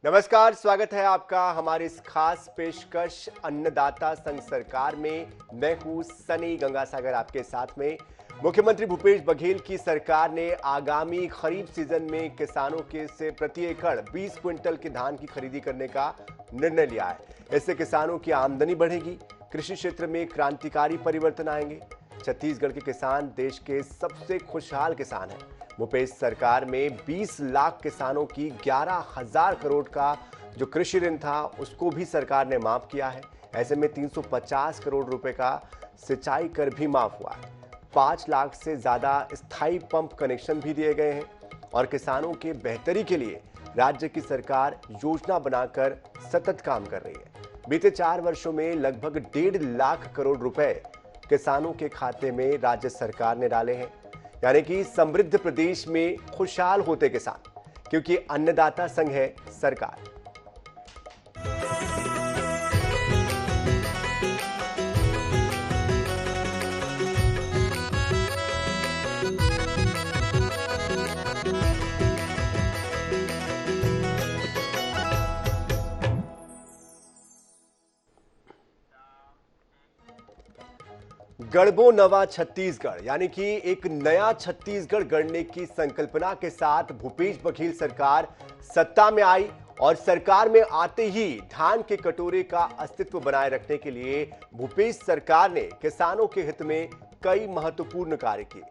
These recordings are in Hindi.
नमस्कार, स्वागत है आपका हमारी इस खास पेशकश अन्नदाता संघ सरकार में। मैं हूं सनी गंगासागर आपके साथ में। मुख्यमंत्री भूपेश बघेल की सरकार ने आगामी खरीफ सीजन में किसानों के से प्रति एकड़ 20 क्विंटल के धान की खरीदी करने का निर्णय लिया है। इससे किसानों की आमदनी बढ़ेगी, कृषि क्षेत्र में क्रांतिकारी परिवर्तन आएंगे। छत्तीसगढ़ के किसान देश के सबसे खुशहाल किसान हैं। भूपेश सरकार में 20 लाख किसानों की 11,000 करोड़ का जो कृषि ऋण था उसको भी सरकार ने माफ किया है। ऐसे में 350 करोड़ रुपए का सिंचाई कर भी माफ हुआ है। 5 लाख से ज्यादा स्थायी पंप कनेक्शन भी दिए गए हैं और किसानों के बेहतरी के लिए राज्य की सरकार योजना बनाकर सतत काम कर रही है। बीते 4 वर्षों में लगभग 1.5 लाख करोड़ रुपए किसानों के खाते में राज्य सरकार ने डाले हैं। यानी कि समृद्ध प्रदेश में खुशहाल होते किसान, क्योंकि अन्नदाता संघ है सरकार। गढ़बो नवा छत्तीसगढ़ यानी कि एक नया छत्तीसगढ़ गढ़ने की संकल्पना के साथ भूपेश बघेल सरकार सत्ता में आई और सरकार में आते ही धान के कटोरे का अस्तित्व बनाए रखने के लिए भूपेश सरकार ने किसानों के हित में कई महत्वपूर्ण कार्य किए,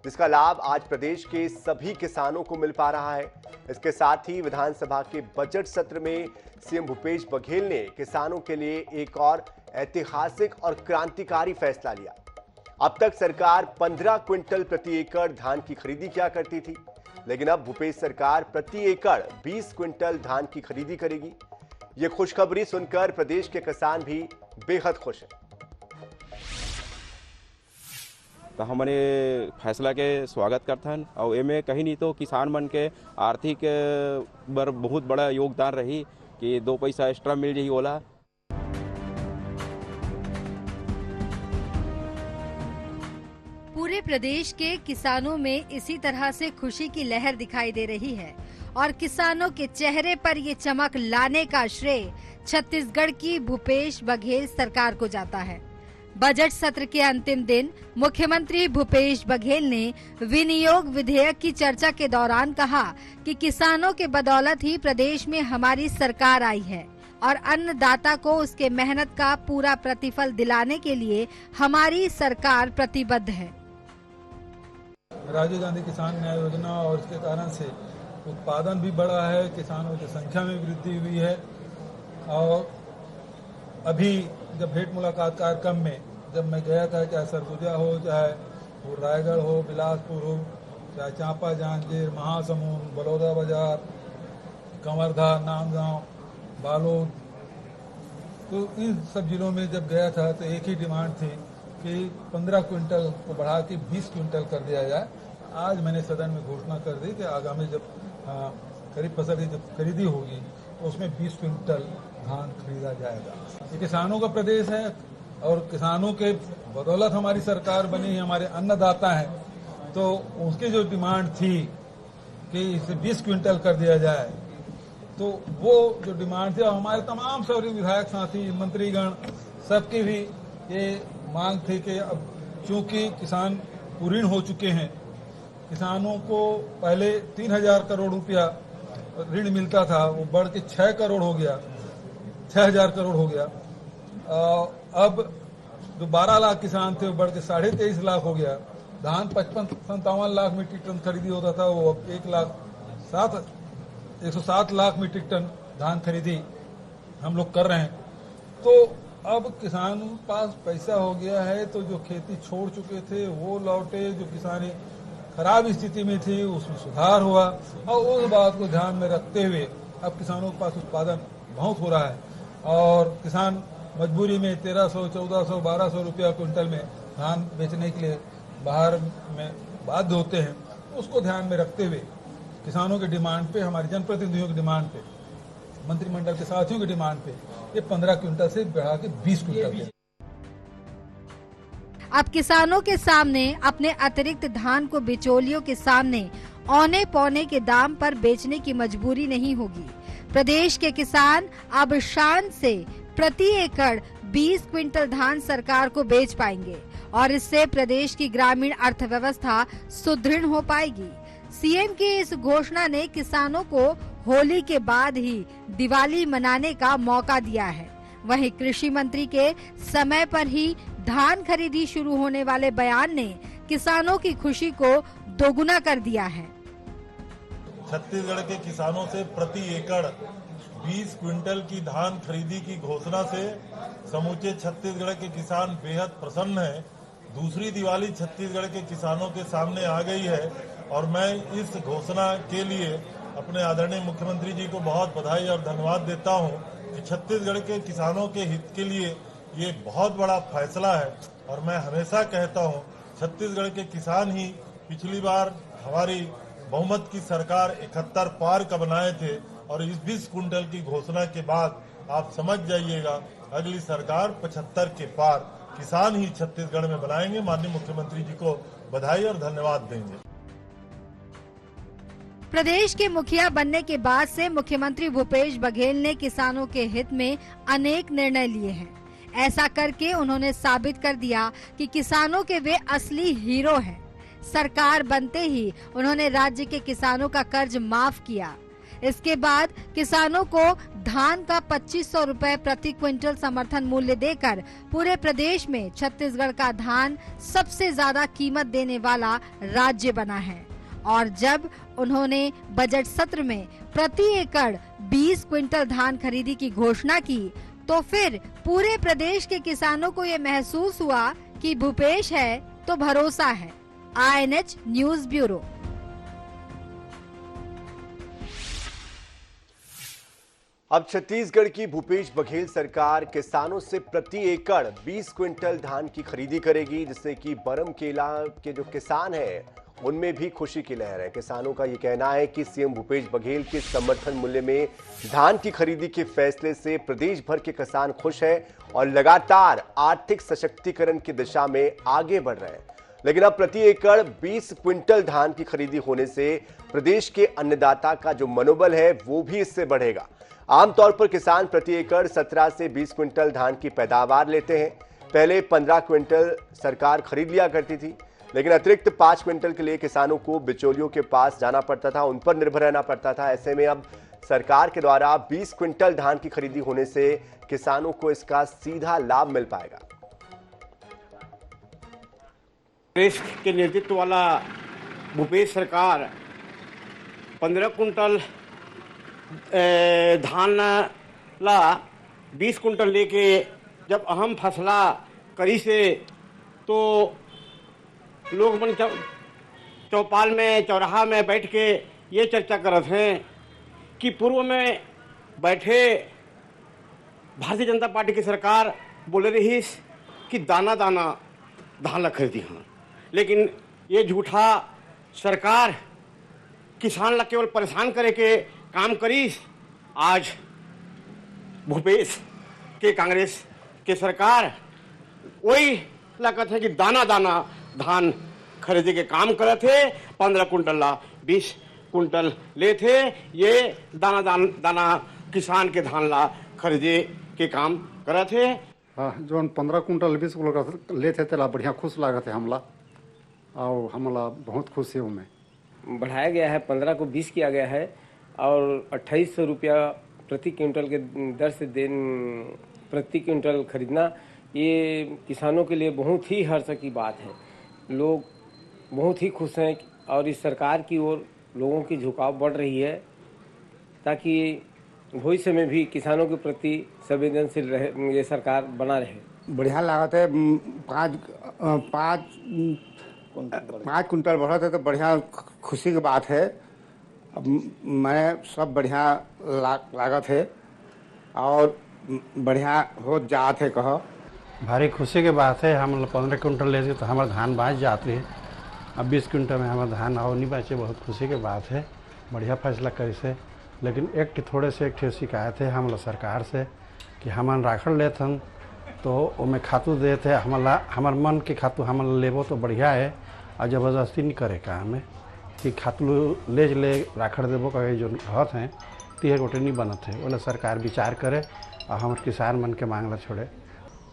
जिसका लाभ आज प्रदेश के सभी किसानों को मिल पा रहा है। इसके साथ ही विधानसभा के बजट सत्र में सीएम भूपेश बघेल ने किसानों के लिए एक और ऐतिहासिक और क्रांतिकारी फैसला लिया। अब तक सरकार 15 क्विंटल प्रति एकड़ धान की खरीदी किया करती थी, लेकिन अब भूपेश सरकार प्रति एकड़ 20 क्विंटल धान की खरीदी करेगी। ये खुशखबरी सुनकर प्रदेश के किसान भी बेहद खुश हैं। तो हमारे फैसला के स्वागत करथन और एमे कहीं नहीं तो किसान मन के आर्थिक बर बहुत बड़ा योगदान रही कि 2 पैसा एक्स्ट्रा मिल जाही ओला। पूरे प्रदेश के किसानों में इसी तरह से खुशी की लहर दिखाई दे रही है और किसानों के चेहरे पर ये चमक लाने का श्रेय छत्तीसगढ़ की भूपेश बघेल सरकार को जाता है। बजट सत्र के अंतिम दिन मुख्यमंत्री भूपेश बघेल ने विनियोग विधेयक की चर्चा के दौरान कहा कि किसानों के बदौलत ही प्रदेश में हमारी सरकार आई है और अन्नदाता को उसके मेहनत का पूरा प्रतिफल दिलाने के लिए हमारी सरकार प्रतिबद्ध है। राजीव गांधी किसान न्याय योजना और इसके कारण से उत्पादन भी बढ़ा है, किसानों की संख्या में वृद्धि हुई है। और अभी जब भेंट मुलाकात कार्यक्रम में जब मैं गया था, चाहे सरगुजा हो, चाहे वो रायगढ़ हो, बिलासपुर हो, चाहे चांपा, जांजगीर, महासमुंद, बलौदा बाजार, कंवरधा, नांदगांव, बालोद, तो इन सब जिलों में जब गया था तो एक ही डिमांड थी कि 15 क्विंटल को बढ़ा के 20 क्विंटल कर दिया जाए। आज मैंने सदन में घोषणा कर दी कि आगामी जब खरीफ फसल की जब खरीदी होगी तो उसमें 20 क्विंटल धान खरीदा जाएगा। ये किसानों का प्रदेश है और किसानों के बदौलत हमारी सरकार बनी है, हमारे अन्नदाता हैं। तो उसकी जो डिमांड थी कि इसे 20 क्विंटल कर दिया जाए, तो वो जो डिमांड थी हमारे तमाम सारे विधायक साथी, मंत्रीगण, सबकी भी ये मांग थी कि अब चूंकि किसान कुऋण हो चुके हैं, किसानों को पहले 3,000 करोड़ रुपया ऋण मिलता था, वो बढ़ के 6 करोड़ हो गया, 6,000 करोड़ हो गया। अब जो 12 लाख किसान थे वो बढ़ के 23.5 लाख हो गया। धान 55-57 लाख मीट्रिक टन खरीदी होता था, वो अब 107 लाख मीट्रिक टन धान खरीदी हम लोग कर रहे हैं। तो अब किसानों के पास पैसा हो गया है, तो जो खेती छोड़ चुके थे वो लौटे, जो किसानी खराब स्थिति में थी उसमें सुधार हुआ। और उस बात को ध्यान में रखते हुए अब किसानों के पास उत्पादन बहुत हो रहा है और किसान मजबूरी में 1300, 1400, 1200 रुपया क्विंटल में धान बेचने के लिए बाहर में बाध्य होते हैं। उसको ध्यान में रखते हुए किसानों की डिमांड पे, हमारे जनप्रतिनिधियों की डिमांड पे, मंत्रिमंडल के साथियों की डिमांड पे ये 15 क्विंटल से बढ़ा के 20 क्विंटल। अब किसानों के सामने अपने अतिरिक्त धान को बिचौलियों के सामने औने पौने के दाम पर बेचने की मजबूरी नहीं होगी। प्रदेश के किसान अब शान से प्रति एकड़ 20 क्विंटल धान सरकार को बेच पाएंगे और इससे प्रदेश की ग्रामीण अर्थव्यवस्था सुदृढ़ हो पाएगी। सीएम की इस घोषणा ने किसानों को होली के बाद ही दिवाली मनाने का मौका दिया है। वहीं कृषि मंत्री के समय पर ही धान खरीदी शुरू होने वाले बयान ने किसानों की खुशी को दोगुना कर दिया है। छत्तीसगढ़ के किसानों से प्रति एकड़ 20 क्विंटल की धान खरीदी की घोषणा से समूचे छत्तीसगढ़ के किसान बेहद प्रसन्न हैं। दूसरी दिवाली छत्तीसगढ़ के किसानों के सामने आ गई है और मैं इस घोषणा के लिए अपने आदरणीय मुख्यमंत्री जी को बहुत बधाई और धन्यवाद देता हूं कि छत्तीसगढ़ के किसानों के हित के लिए ये बहुत बड़ा फैसला है। और मैं हमेशा कहता हूं छत्तीसगढ़ के किसान ही पिछली बार हमारी बहुमत की सरकार 71 पार का बनाए थे और इस 20 कुंटल की घोषणा के बाद आप समझ जाइएगा अगली सरकार 75 के पार किसान ही छत्तीसगढ़ में बनाएंगे। माननीय मुख्यमंत्री जी को बधाई और धन्यवाद देंगे। प्रदेश के मुखिया बनने के बाद से मुख्यमंत्री भूपेश बघेल ने किसानों के हित में अनेक निर्णय लिए हैं। ऐसा करके उन्होंने साबित कर दिया कि किसानों के वे असली हीरो हैं। सरकार बनते ही उन्होंने राज्य के किसानों का कर्ज माफ किया। इसके बाद किसानों को धान का 2500 रुपए प्रति क्विंटल समर्थन मूल्य देकर पूरे प्रदेश में छत्तीसगढ़ का धान सबसे ज्यादा कीमत देने वाला राज्य बना है। और जब उन्होंने बजट सत्र में प्रति एकड़ 20 क्विंटल धान खरीदी की घोषणा की तो फिर पूरे प्रदेश के किसानों को ये महसूस हुआ कि भूपेश है तो भरोसा है। INH news bureau. अब छत्तीसगढ़ की भूपेश बघेल सरकार किसानों से प्रति एकड़ 20 क्विंटल धान की खरीदी करेगी, जिससे कि बरमकेला के जो किसान हैं उनमें भी खुशी की लहर है। किसानों का ये कहना है कि सीएम भूपेश बघेल के समर्थन मूल्य में धान की खरीदी के फैसले से प्रदेश भर के किसान खुश हैं और लगातार आर्थिक सशक्तिकरण की दिशा में आगे बढ़ रहे हैं। लेकिन अब प्रति एकड़ 20 क्विंटल धान की खरीदी होने से प्रदेश के अन्नदाता का जो मनोबल है वो भी इससे बढ़ेगा। आमतौर पर किसान प्रति एकड़ 17 से 20 क्विंटल धान की पैदावार लेते हैं। पहले 15 क्विंटल सरकार खरीद लिया करती थी, लेकिन अतिरिक्त 5 क्विंटल के लिए किसानों को बिचौलियों के पास जाना पड़ता था, उन पर निर्भर रहना पड़ता था। ऐसे में अब सरकार के द्वारा 20 क्विंटल धान की खरीदी होने से किसानों को इसका सीधा लाभ मिल पाएगा। देश के नेतृत्व वाला भूपेश सरकार 15 कुंटल धान ला 20 कुंटल लेके जब अहम फैसला करी से तो लोग मन चौपाल में चौराहा में बैठ के ये चर्चा करत हैं कि पूर्व में बैठे भारतीय जनता पार्टी की सरकार बोले रही कि दाना दाना धान ला खरीदी हम, लेकिन ये झूठा सरकार किसान ला केवल परेशान करे के काम करी। आज भूपेश के कांग्रेस के सरकार वही लागत है कि दाना दाना धान खरीदे के काम करे थे। 15 कुंटल ला 20 कुंटल ले थे। ये दाना दाना किसान के धान ला खरीदे के काम करे थे। हाँ, जो 15 कुंटल 20 कुंटल ले थे तेला बढ़िया खुश लागत है हमला, और हमला बहुत खुश है उनमें। बढ़ाया गया है, 15 को 20 किया गया है और 2800 रुपया प्रति क्विंटल के दर से प्रति क्विंटल खरीदना ये किसानों के लिए बहुत ही हर्ष की बात है। लोग बहुत ही खुश हैं और इस सरकार की ओर लोगों की झुकाव बढ़ रही है ताकि भविष्य में भी किसानों के प्रति संवेदनशील रहे, ये सरकार बना रहे। बढ़िया लागत है। पाँच कुंटल बढ़त है तो बढ़िया खुशी की बात है। अब मैं सब बढ़िया लागत है और बढ़िया हो जात है। कहो भारी खुशी की बात है। हम 15 कुंटल ले तो हमारे धान बाँच जाते हैं। अब 20 क्विंटल में हमारा धान और नहीं बचे, बहुत खुशी की बात है। बढ़िया फैसला करी से, लेकिन एक शिकायत है हम सरकार से कि हमन राखड़ लेते हैं तो उमें खातू देते हमार मन के खातू हम लेबो तो बढ़िया है और ज़बरदस्ती नहीं करे का हमें कि खातू ले राखड़ देबो कहे जो रहत हैं है गोटे नहीं बनत है, बोले सरकार विचार करे और हमारे किसान मन के मांगला छोड़े।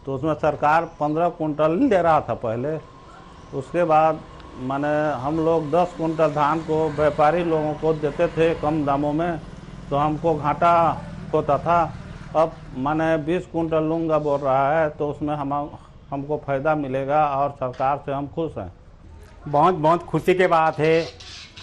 तो उसमें सरकार 15 कुंटल दे रहा था पहले, उसके बाद माने हम लोग 10 कुंटल धान को व्यापारी लोगों को देते थे कम दामों में, तो हमको घाटा होता था। अब माने 20 कुंटल लूँगा बोल रहा है, तो उसमें हमको फ़ायदा मिलेगा और सरकार से हम खुश हैं। बहुत बहुत खुशी के बात है।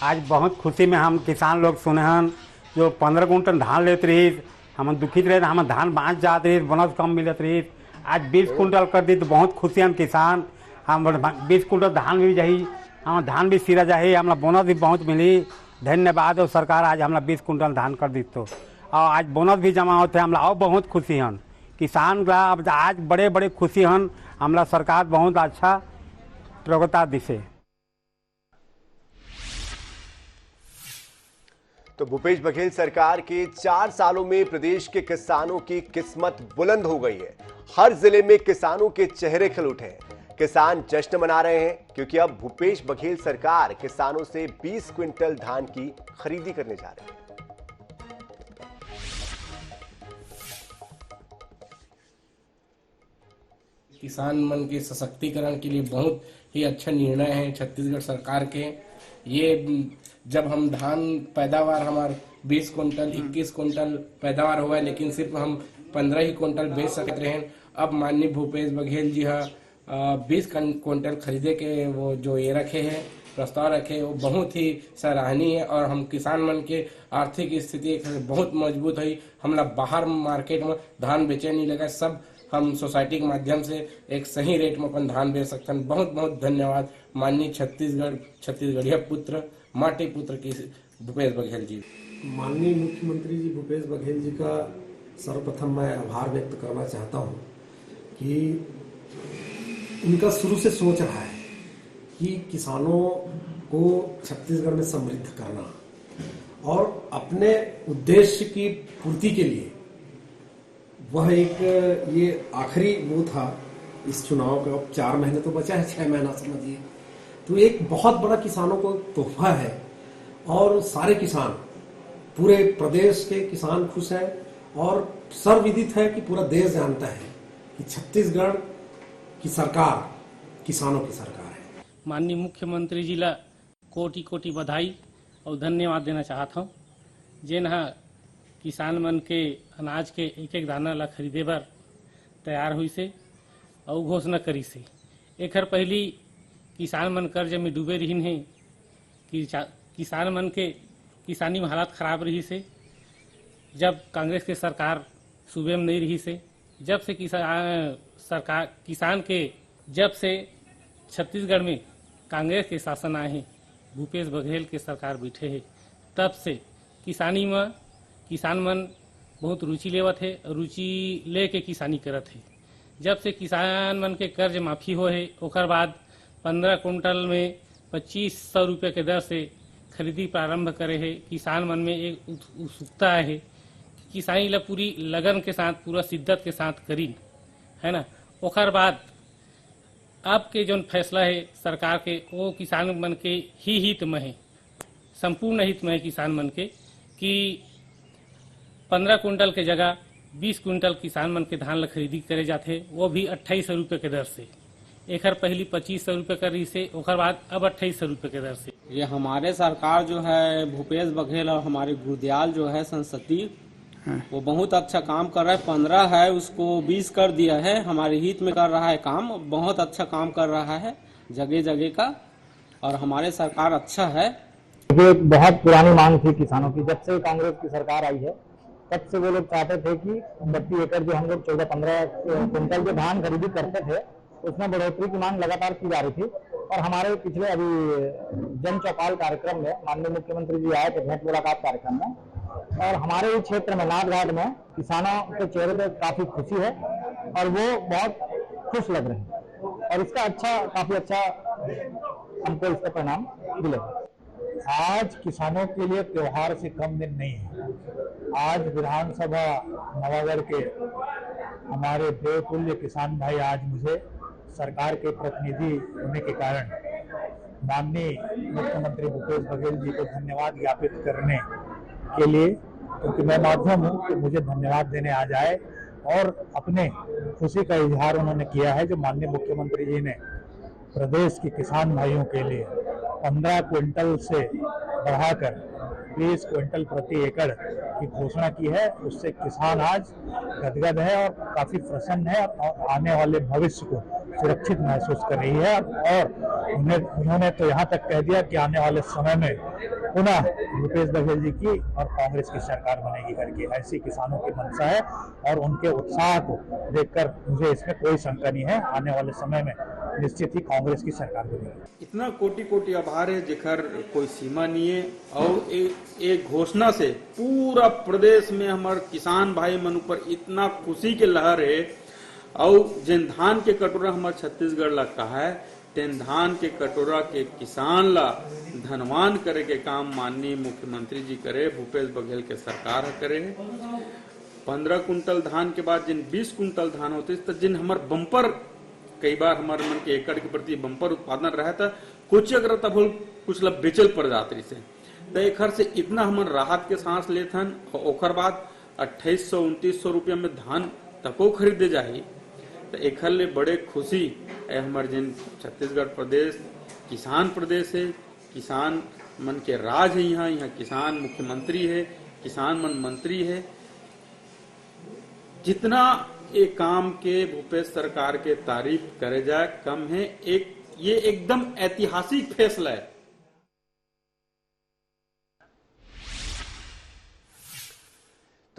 आज बहुत खुशी में हम किसान लोग सुने हैं जो 15 कुंटल धान लेते रही, हम दुखित रहे, हम धान बाँच जाते रही, बोनस कम मिलत रही। आज 20 कुंटल कर दी तो बहुत खुशी हम किसान, हम 20 कुंटल धान भी जाही, हम धान भी सिरा जाही, हमारा बोनस भी बहुत मिली। धन्यवाद और सरकार आज हमारा 20 कुंटल धान कर दी तो, और आज बोनस भी जमा होते हमारा और बहुत खुशी हन किसान का। अब आज बड़े बड़े खुशी हन, हमारा सरकार बहुत अच्छा प्रगता दिसे। तो भूपेश बघेल सरकार के 4 सालों में प्रदेश के किसानों की किस्मत बुलंद हो गई है। हर जिले में किसानों के चेहरे खिल उठे हैं। किसान जश्न मना रहे हैं क्योंकि अब भूपेश बघेल सरकार किसानों से 20 क्विंटल धान की खरीदी करने जा रही है। किसान मन के सशक्तिकरण के लिए बहुत ही अच्छा निर्णय है छत्तीसगढ़ सरकार के। ये जब हम धान पैदावार हमारे 20 कुंटल 21 कुंटल पैदावार हुआ, लेकिन सिर्फ हम 15 ही कुंटल बेच सकते रहे। अब माननीय भूपेश बघेल जी 20 कुंटल खरीदे के वो जो ये रखे हैं प्रस्ताव रखे, वो बहुत ही सराहनीय है। और हम किसान मन के आर्थिक स्थिति बहुत मजबूत है। हम बाहर मार्केट में धान बेचे नहीं लगा, सब हम सोसाइटी के माध्यम से एक सही रेट में अपन धान बेच सकते हैं। बहुत बहुत धन्यवाद माननीय छत्तीसगढ़िया पुत्र माटी पुत्र की भूपेश बघेल जी। माननीय मुख्यमंत्री जी भूपेश बघेल जी का सर्वप्रथम मैं आभार व्यक्त करना चाहता हूं कि उनका शुरू से सोच रहा है कि किसानों को छत्तीसगढ़ में समृद्ध करना और अपने उद्देश्य की पूर्ति के लिए वह एक ये आखिरी वो था इस चुनाव का। अब 4 महीने तो बचा है, 6 महीना समझिए, तो एक बहुत बड़ा किसानों को तोहफा है। और सारे किसान, पूरे प्रदेश के किसान खुश हैं और सर्वविदित है कि पूरा देश जानता है कि छत्तीसगढ़ की सरकार किसानों की सरकार है। माननीय मुख्यमंत्री जी ला कोटि कोटि बधाई और धन्यवाद देना चाहता हूँ, जिन किसान मन के अनाज के एक एक दाना ला खरीदे बर तैयार हुई से और घोषणा करी से। एक पहली किसान मन कर्ज में डूबे रही है कि किसान मन के किसानी में हालात खराब रही से। जब कांग्रेस के सरकार सूबे में नहीं रही से, जब से किसान के जब से छत्तीसगढ़ में कांग्रेस के शासन आए हैं, भूपेश बघेल के सरकार बैठे है, तब से किसानी में किसान मन बहुत रुचि लेवत है, रुचि लेके किसानी करत है। जब से किसान मन के कर्ज माफी हो है, ओकर बाद 15 कुंटल में 2500 रुपये के दर से खरीदी प्रारंभ करे है। किसान मन में एक उत्सुकता है, किसानी ला पूरी लगन के साथ पूरा शिद्दत के साथ करी है ना। ओकर बाद अब के जो फैसला है सरकार के, वो किसान मन के ही हित में है, संपूर्ण हित में है किसान मन के, कि 15 कुंटल के जगह 20 कुंटल किसान मन के धान ला खरीदी करे जाते, वो भी 2800 रुपये के दर से। एक पहली 2500 रुपये कर रही से, ओकर बाद अब 2800 रुपये के दर से। ये हमारे सरकार जो है भूपेश बघेल और हमारे गुरदयाल जो है संसदीय, वो बहुत अच्छा काम कर रहा है। 15 है उसको 20 कर दिया है, हमारे हित में कर रहा है काम, बहुत अच्छा काम कर रहा है जगह जगह का, और हमारे सरकार अच्छा है। ये बहुत पुरानी मांग थी किसानों की, जब से कांग्रेस की सरकार आई है तब से वो लोग चाहते थे कि प्रति एकड़ जो हम लोग 14-15 कुंटल जो धान खरीदी करते थे उसमें बढ़ोतरी की मांग लगातार की जा रही थी। और हमारे पिछले अभी जन चौपाल कार्यक्रम में माननीय मुख्यमंत्री जी आए थे भेंट मुलाकात कार्यक्रम में, और हमारे इस क्षेत्र में नाथघाट में किसानों के चेहरे पे काफी खुशी है और वो बहुत खुश लग रहे हैं, और इसका काफी अच्छा हमको इसका परिणाम मिलेगा। आज किसानों के लिए त्योहार से कम दिन नहीं है। आज विधानसभा नवागढ़ के हमारे देवतुल्य किसान भाई आज मुझे सरकार के प्रतिनिधि होने के कारण माननीय मुख्यमंत्री भूपेश बघेल जी को धन्यवाद ज्ञापित करने के लिए क्योंकि मैं माध्यम हूँ कि मुझे धन्यवाद देने आ जाए, और अपने खुशी का इजहार उन्होंने किया है जो माननीय मुख्यमंत्री जी ने प्रदेश के किसान भाइयों के लिए 15 क्विंटल से बढ़ाकर 20 क्विंटल प्रति एकड़ की घोषणा की है। उससे किसान आज गदगद है और काफी प्रसन्न है और आने वाले भविष्य को सुरक्षित महसूस कर रही है। और उन्होंने तो यहाँ तक कह दिया कि आने वाले समय में पुनः भूपेश बघेल जी की और कांग्रेस की सरकार बनेगी करके। ऐसी किसानों की मंशा है और उनके उत्साह को देखकर मुझे इसमें कोई शंका नहीं है। आने वाले समय में निश्चित ही कांग्रेस की सरकार बनेगी। इतना कोटि कोटि आभार है जेकर कोई सीमा नहीं है। और एक घोषणा से पूरा प्रदेश में हमारे किसान भाई मन ऊपर इतना खुशी के लहर है। और जिन धान के कटोरा हमारे छत्तीसगढ़ लगता है, तेन धान के कटोरा के किसान ला धनवान करे के काम माननीय मुख्यमंत्री जी करे, भूपेश बघेल के सरकार करे। 15 कुंटल धान के बाद जिन 20 कुंटल धान होते तो जिन हमार बम्पर, कई बार हमारे मन के एकड़ के प्रति बम्पर उत्पादन रहा था, कुछ अगर तब कुछ लब बेचल पड़ जाते से, तो एक से इतना हमारे राहत के सांस लेथन। ओकर बाद 2800-2900 रुपया में धान तको खरीदे जाही, तो एक ले बड़े खुशी है। हमारे जिन छत्तीसगढ़ प्रदेश किसान प्रदेश है, किसान मन के राज है, यहाँ किसान मुख्यमंत्री है, किसान मन मंत्री है। जितना एक काम के भूपेश सरकार के तारीफ करे जाए कम है। ये एकदम ऐतिहासिक फैसला है।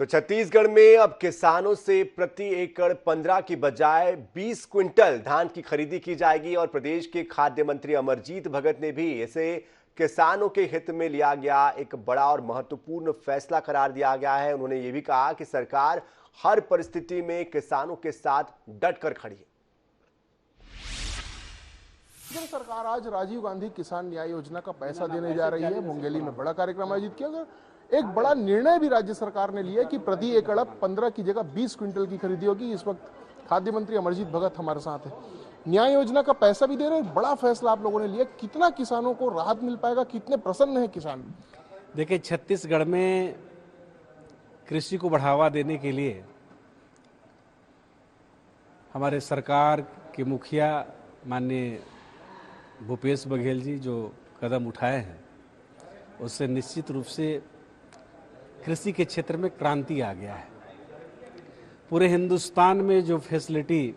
तो छत्तीसगढ़ में अब किसानों से प्रति एकड़ 15 की बजाय 20 क्विंटल धान की खरीदी की जाएगी और प्रदेश के खाद्य मंत्री अमरजीत भगत ने भी इसे किसानों के हित में लिया गया एक बड़ा और महत्वपूर्ण फैसला करार दिया गया है। उन्होंने ये भी कहा कि सरकार हर परिस्थिति में किसानों के साथ डटकर खड़ी है। सरकार आज राजीव गांधी किसान न्याय योजना का पैसा देने जा रही है। मुंगेली में बड़ा कार्यक्रम आयोजित किया गया। एक बड़ा निर्णय भी राज्य सरकार ने लिया कि प्रति एकड़ 15 की जगह 20 क्विंटल की खरीदी होगी। इस वक्त खाद्य मंत्री अमरजीत भगत हमारे साथ है। न्याय योजना का पैसा भी दे रहे हैं। बड़ा फैसला आप लोगों ने लिया। कितना किसानों को राहत मिल पाएगा, कितने प्रसन्न है किसान? देखिए, छत्तीसगढ़ में कृषि को बढ़ावा देने के लिए हमारे सरकार के मुखिया माननीय भूपेश बघेल जी जो कदम उठाए हैं, उससे निश्चित रूप से कृषि के क्षेत्र में क्रांति आ गया है। पूरे हिंदुस्तान में जो फैसिलिटी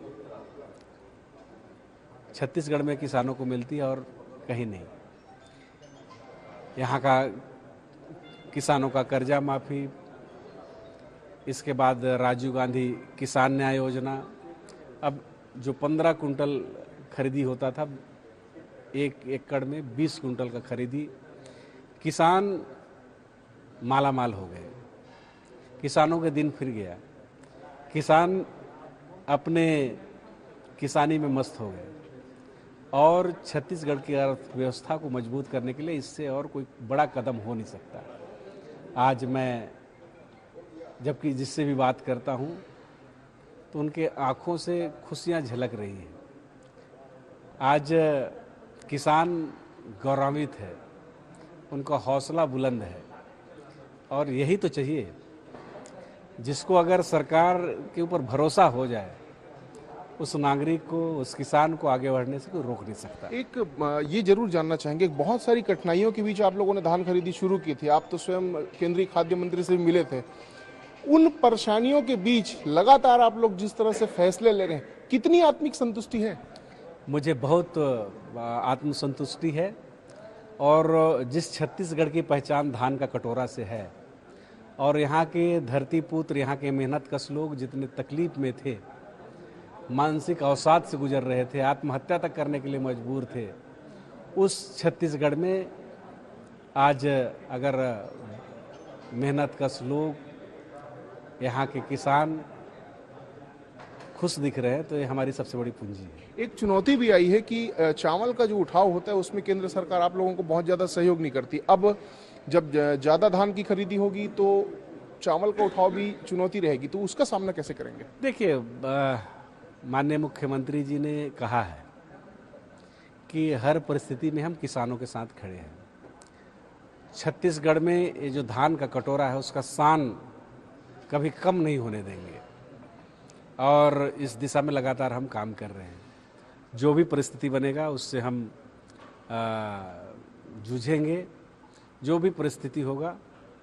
छत्तीसगढ़ में किसानों को मिलती है और कहीं नहीं। यहाँ का किसानों का कर्जा माफ़ी, इसके बाद राजीव गांधी किसान न्याय योजना, अब जो 15 कुंटल खरीदी होता था, 1 एकड़ में 20 कुंटल का खरीदी, किसान माला माल हो गए। किसानों के दिन फिर गया। किसान अपने किसानी में मस्त हो गए और छत्तीसगढ़ की अर्थव्यवस्था को मजबूत करने के लिए इससे और कोई बड़ा कदम हो नहीं सकता। आज मैं जबकि जिससे भी बात करता हूँ तो उनके आँखों से खुशियाँ झलक रही हैं। आज किसान गौरवान्वित है, उनका हौसला बुलंद है और यही तो चाहिए। जिसको अगर सरकार के ऊपर भरोसा हो जाए, उस नागरिक को, उस किसान को आगे बढ़ने से कोई रोक नहीं सकता। एक ये जरूर जानना चाहेंगे, बहुत सारी कठिनाइयों के बीच आप लोगों ने धान खरीदी शुरू की थी। आप तो स्वयं केंद्रीय खाद्य मंत्री से भी मिले थे। उन परेशानियों के बीच लगातार आप लोग जिस तरह से फैसले ले रहे हैं, कितनी आत्मिक संतुष्टि है? मुझे बहुत आत्मसंतुष्टि है और जिस छत्तीसगढ़ की पहचान धान का कटोरा से है और यहाँ के धरती पुत्र, यहाँ के मेहनतकश लोग जितने तकलीफ में थे, मानसिक अवसाद से गुजर रहे थे, आत्महत्या तक करने के लिए मजबूर थे, उस छत्तीसगढ़ में आज अगर मेहनतकश लोग, यहाँ के किसान खुश दिख रहे हैं तो ये हमारी सबसे बड़ी पूंजी है। एक चुनौती भी आई है कि चावल का जो उठाव होता है उसमें केंद्र सरकार आप लोगों को बहुत ज़्यादा सहयोग नहीं करती। अब जब ज़्यादा धान की खरीदी होगी तो चावल का उठाव भी चुनौती रहेगी, तो उसका सामना कैसे करेंगे? देखिए, माननीय मुख्यमंत्री जी ने कहा है कि हर परिस्थिति में हम किसानों के साथ खड़े हैं। छत्तीसगढ़ में ये जो धान का कटोरा है उसका शान कभी कम नहीं होने देंगे और इस दिशा में लगातार हम काम कर रहे हैं। जो भी परिस्थिति बनेगा उससे हम जूझेंगे, जो भी परिस्थिति होगा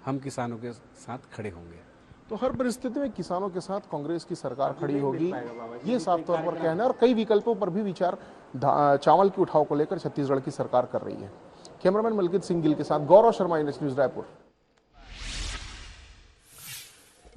हम किसानों के साथ खड़े होंगे। तो हर परिस्थिति में किसानों के साथ कांग्रेस की सरकार खड़ी होगी, ये साफ तौर पर कहना है और कई विकल्पों पर भी विचार चावल के उठाव को लेकर छत्तीसगढ़ की सरकार कर रही है। कैमरामैन मलकित सिंह गिल के साथ गौरव शर्मा, इंडस न्यूज, रायपुर।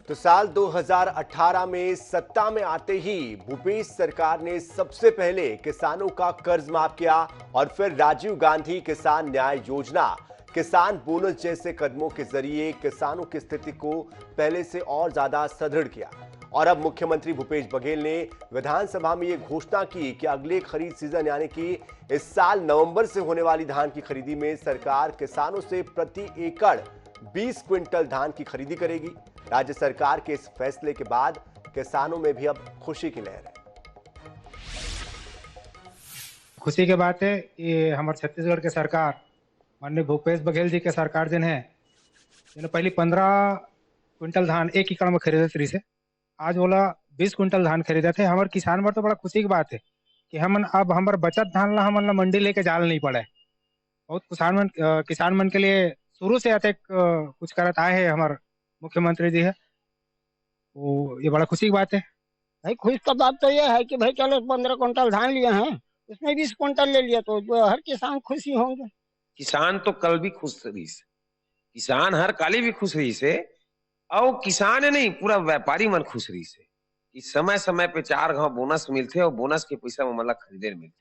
तो साल 2018 में सत्ता में आते ही भूपेश सरकार ने सबसे पहले किसानों का कर्ज माफ किया और फिर राजीव गांधी किसान न्याय योजना, किसान बोनस जैसे कदमों के जरिए किसानों की स्थिति को पहले से और ज्यादा सुदृढ़ किया। और अब मुख्यमंत्री भूपेश बघेल ने विधानसभा में यह घोषणा की कि अगले खरीद सीजन यानी कि इस साल नवंबर से होने वाली धान की खरीदी में सरकार किसानों से प्रति एकड़ 20 क्विंटल धान की खरीदी करेगी। राज्य सरकार के इस फैसले के बाद किसानों में भी अब खुशी की लहर है। खुशी की बात है कि हमारे छत्तीसगढ़ के सरकार माननीय भूपेश बघेल जी के सरकार जिन है पहले 15 क्विंटल धान एक एकड़ में खरीदे रही से, आज बोला 20 क्विंटल धान खरीदे थे। हमारे किसान पर तो बड़ा खुशी की बात है कि हम अब हमारे बचत धान ला हमन मंडी लेके जाल नहीं पड़े। बहुत किसान मन के लिए शुरू से अतक कुछ करत आए हैं हमारे मुख्यमंत्री जी है, वो ये बड़ा खुशी की बात है। भाई खुश का बात तो ये है कि भाई चलो 15 क्विंटल धान लिए हैं, उसमें 20 क्विंटल ले लिया तो जो हर किसान खुशी होंगे। किसान तो कल भी खुश रही से, किसान हर काली भी खुश रही से, और किसान है नहीं पूरा व्यापारी मन खुश रही से कि समय समय पे 4 घाव बोनस मिलते और बोनस के पैसा में मतलब खरीदे मिलते।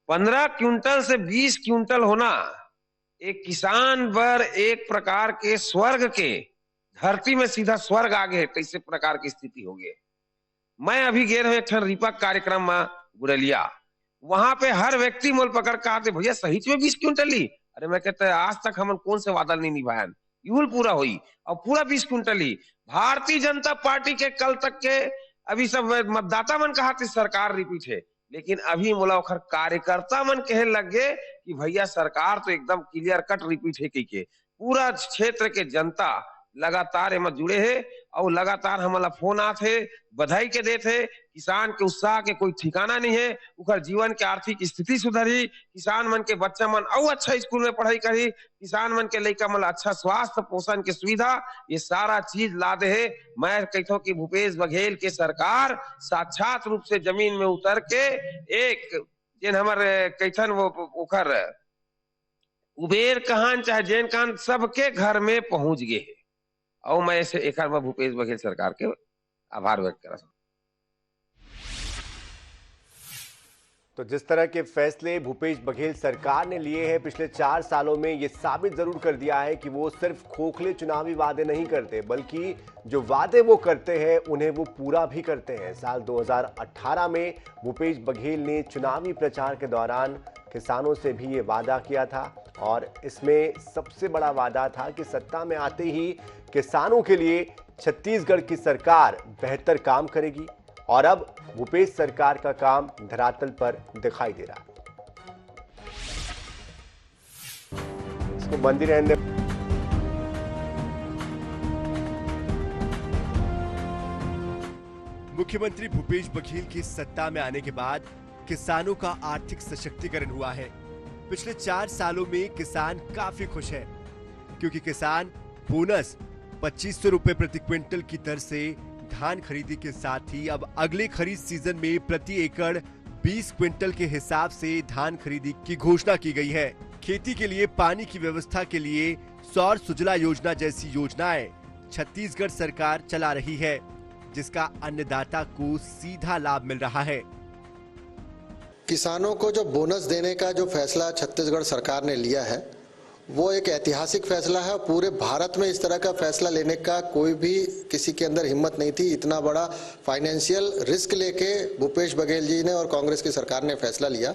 15 क्विंटल से 20 क्विंटल होना एक किसान पर एक प्रकार के स्वर्ग के धरती में सीधा स्वर्ग आ गए कैसे प्रकार की स्थिति हो गई। मैं अभी गए रहे एक रिपक कार्यक्रम में गुरलिया, वहां पे हर व्यक्ति मोल पकड़ के आते भैया सही में 20 क्विंटल ली। अरे मैं कहते आज तक हम कौन से वादा नहीं निभाया, यूल पूरा हुई और पूरा 20 क्विंटल ली। भारतीय जनता पार्टी के कल तक के अभी सब मतदाता मन कहा थी सरकार रिपीट है, लेकिन अभी मोला ओखर कार्यकर्ता मन कहे लग गए कि भैया सरकार तो एकदम क्लियर कट रिपीट है कि पूरा क्षेत्र के जनता लगातार एम जुड़े है और लगातार हमारा फोन आते बधाई के देते। किसान के उत्साह के कोई ठिकाना नहीं है, उखर जीवन के आर्थिक स्थिति सुधरी, किसान मन के बच्चा मन और अच्छा स्कूल में पढ़ाई करी, किसान मन के लड़का मन अच्छा स्वास्थ्य पोषण के सुविधा, ये सारा चीज ला दे है। मैं कहता हूँ कि भूपेश बघेल के सरकार साक्षात रूप से जमीन में उतर के एक जिन हमारे कैथन वो उखर उबेर कहान चाहे जैन कहान सबके घर में पहुंच गए है। और मैं ऐसे एक बार भूपेश बघेल सरकार के आभार व्यक्त करा। तो जिस तरह के फैसले भूपेश बघेल सरकार ने लिए हैं पिछले 4 सालों में, ये साबित जरूर कर दिया है कि वो सिर्फ खोखले चुनावी वादे नहीं करते, बल्कि जो वादे वो करते हैं उन्हें वो पूरा भी करते हैं। साल 2018 में भूपेश बघेल ने चुनावी प्रचार के दौरान किसानों से भी ये वादा किया था और इसमें सबसे बड़ा वादा था कि सत्ता में आते ही किसानों के लिए छत्तीसगढ़ की सरकार बेहतर काम करेगी। और अब भूपेश सरकार का काम धरातल पर दिखाई दे रहा है। इसको मंदिर रहने मुख्यमंत्री भूपेश बघेल की सत्ता में आने के बाद किसानों का आर्थिक सशक्तिकरण हुआ है। पिछले 4 सालों में किसान काफी खुश है क्योंकि किसान बोनस 2500 रुपए प्रति क्विंटल की दर से धान खरीदी के साथ ही अब अगले खरीद सीजन में प्रति एकड़ 20 क्विंटल के हिसाब से धान खरीदी की घोषणा की गई है। खेती के लिए पानी की व्यवस्था के लिए सौर सुजला योजना जैसी योजनाएं छत्तीसगढ़ सरकार चला रही है, जिसका अन्नदाता को सीधा लाभ मिल रहा है। किसानों को जो बोनस देने का जो फैसला छत्तीसगढ़ सरकार ने लिया है वो एक ऐतिहासिक फैसला है। पूरे भारत में इस तरह का फैसला लेने का कोई भी किसी के अंदर हिम्मत नहीं थी। इतना बड़ा फाइनेंशियल रिस्क लेके भूपेश बघेल जी ने और कांग्रेस की सरकार ने फैसला लिया।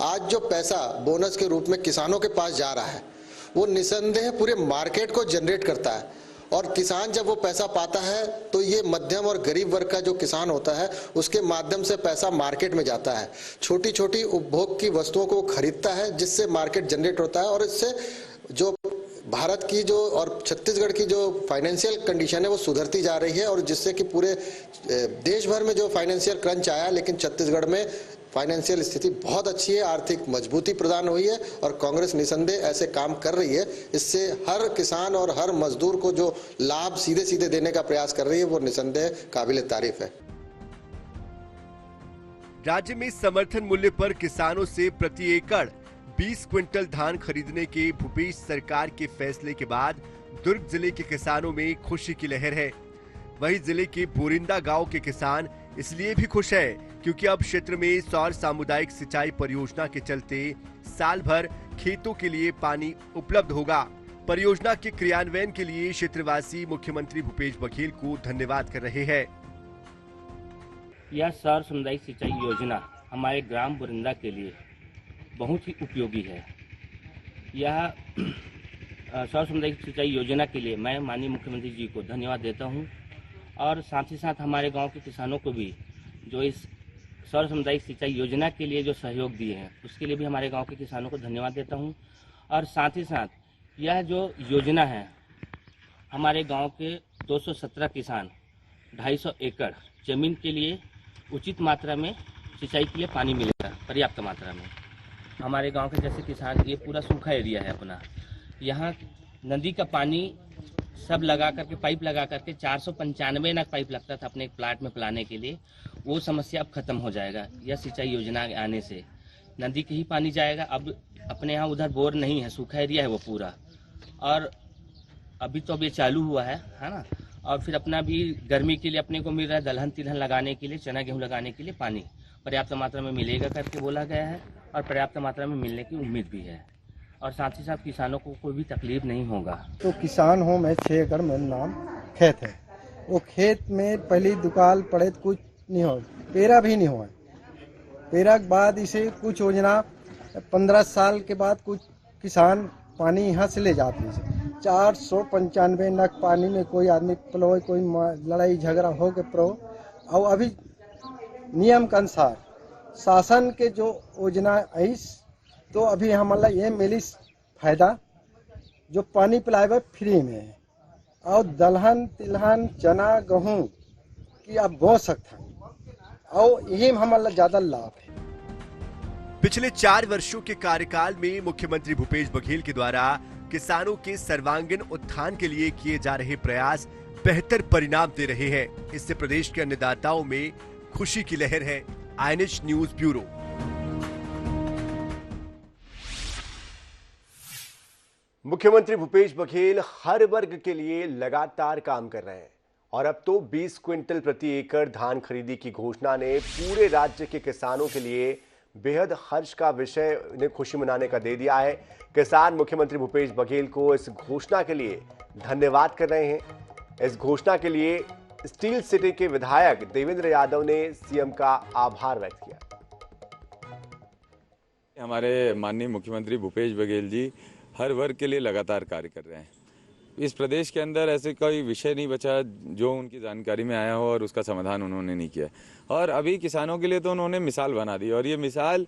आज जो पैसा बोनस के रूप में किसानों के पास जा रहा है वो निसंदेह पूरे मार्केट को जनरेट करता है और किसान जब वो पैसा पाता है तो ये मध्यम और गरीब वर्ग का जो किसान होता है उसके माध्यम से पैसा मार्केट में जाता है, छोटी छोटी उपभोग की वस्तुओं को खरीदता है जिससे मार्केट जनरेट होता है और इससे जो भारत की जो और छत्तीसगढ़ की जो फाइनेंशियल कंडीशन है वो सुधरती जा रही है, और जिससे कि पूरे देश भर में जो फाइनेंशियल क्रंच आया, लेकिन छत्तीसगढ़ में फाइनेंशियल स्थिति बहुत अच्छी है, आर्थिक मजबूती प्रदान हुई है और कांग्रेस निसंदेह ऐसे काम कर रही है। इससे हर किसान और हर मजदूर को जो लाभ सीधे सीधे देने का प्रयास कर रही है वो निसंदेह काबिल तारीफ है। राज्य में समर्थन मूल्य पर किसानों से प्रति एकड़ 20 क्विंटल धान खरीदने के भूपेश सरकार के फैसले के बाद दुर्ग जिले के किसानों में खुशी की लहर है। वहीं जिले के बोरिंदा गांव के किसान इसलिए भी खुश है क्योंकि अब क्षेत्र में सौर सामुदायिक सिंचाई परियोजना के चलते साल भर खेतों के लिए पानी उपलब्ध होगा। परियोजना के क्रियान्वयन के लिए क्षेत्रवासी मुख्यमंत्री भूपेश बघेल को धन्यवाद कर रहे हैं। यह सौर सामुदायिक सिंचाई योजना हमारे ग्राम बोरिंदा के लिए बहुत ही उपयोगी है। यह सौर सामुदायिक सिंचाई योजना के लिए मैं माननीय मुख्यमंत्री जी को धन्यवाद देता हूं, और साथ ही साथ हमारे गांव के किसानों को भी जो इस सौर सामुदायिक सिंचाई योजना के लिए जो सहयोग दिए हैं उसके लिए भी हमारे गांव के किसानों को धन्यवाद देता हूं। और साथ ही साथ यह जो योजना है हमारे गांव के 217 किसान 250 एकड़ जमीन के लिए उचित मात्रा में सिंचाई के लिए पानी मिलेगा, पर्याप्त मात्रा में। हमारे गांव के जैसे किसान, ये पूरा सूखा एरिया है अपना, यहाँ नदी का पानी सब लगा करके पाइप लगा करके 495 नग पाइप लगता था अपने एक प्लाट में पिलाने के लिए, वो समस्या अब खत्म हो जाएगा। यह सिंचाई योजना आने से नदी के ही पानी जाएगा। अब अपने यहाँ उधर बोर नहीं है, सूखा एरिया है वो पूरा, और अभी तो अब ये चालू हुआ है ना। और फिर अपना भी गर्मी के लिए अपने को मिल रहा है, दलहन तिलहन लगाने के लिए, चना गेहूँ लगाने के लिए पानी पर्याप्त मात्रा में मिलेगा करके बोला गया है, और पर्याप्त मात्रा में मिलने की उम्मीद भी है। और साथ ही साथ किसानों को कोई भी तकलीफ नहीं होगा। तो किसान हूँ मैं, 6 एकड़ मेरा नाम खेत है। वो खेत में पहली दुकान पड़े तो कुछ नहीं हो, पेरा भी नहीं हुआ। पेरा के बाद इसे कुछ योजना 15 साल के बाद कुछ किसान पानी यहाँ से ले जाते हैं। 495 नग पानी में कोई आदमी पलो, कोई लड़ाई झगड़ा हो के पलो। और अभी नियम के अनुसार शासन के जो योजना आई, तो अभी हमारा ये मिली फायदा जो पानी पिलाए फ्री में है, और दलहन तिलहन चना गेहूँ की आप बो सकते हैं, और यही हमारा ज्यादा लाभ है। पिछले 4 वर्षों के कार्यकाल में मुख्यमंत्री भूपेश बघेल के द्वारा किसानों के सर्वांगीण उत्थान के लिए किए जा रहे प्रयास बेहतर परिणाम दे रहे हैं। इससे प्रदेश के अन्नदाताओं में खुशी की लहर है। INH news bureau. मुख्यमंत्री भूपेश बघेल हर वर्ग के लिए लगातार काम कर रहे हैं, और अब तो 20 क्विंटल प्रति एकड़ धान खरीदी की घोषणा ने पूरे राज्य के किसानों के लिए बेहद हर्ष का विषय, उन्हें खुशी मनाने का दे दिया है। किसान मुख्यमंत्री भूपेश बघेल को इस घोषणा के लिए धन्यवाद कर रहे हैं। इस घोषणा के लिए स्टील सिटी के विधायक देवेंद्र यादव ने सीएम का आभार व्यक्त किया। हमारे माननीय मुख्यमंत्री भूपेश बघेल जी हर वर्ग के लिए लगातार कार्य कर रहे हैं। इस प्रदेश के अंदर ऐसे कोई विषय नहीं बचा जो उनकी जानकारी में आया हो और उसका समाधान उन्होंने नहीं किया। और अभी किसानों के लिए तो उन्होंने मिसाल बना दी, और ये मिसाल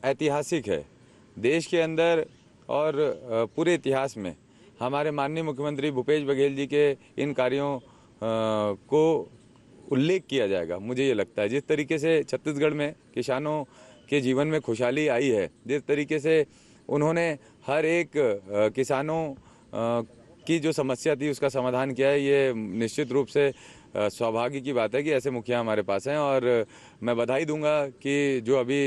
ऐतिहासिक है देश के अंदर और पूरे इतिहास में। हमारे माननीय मुख्यमंत्री भूपेश बघेल जी के इन कार्यों को उल्लेख किया जाएगा। मुझे ये लगता है जिस तरीके से छत्तीसगढ़ में किसानों के जीवन में खुशहाली आई है, जिस तरीके से उन्होंने हर एक किसानों की जो समस्या थी उसका समाधान किया है, ये निश्चित रूप से सौभाग्य की बात है कि ऐसे मुखिया हमारे पास हैं। और मैं बधाई दूंगा कि जो अभी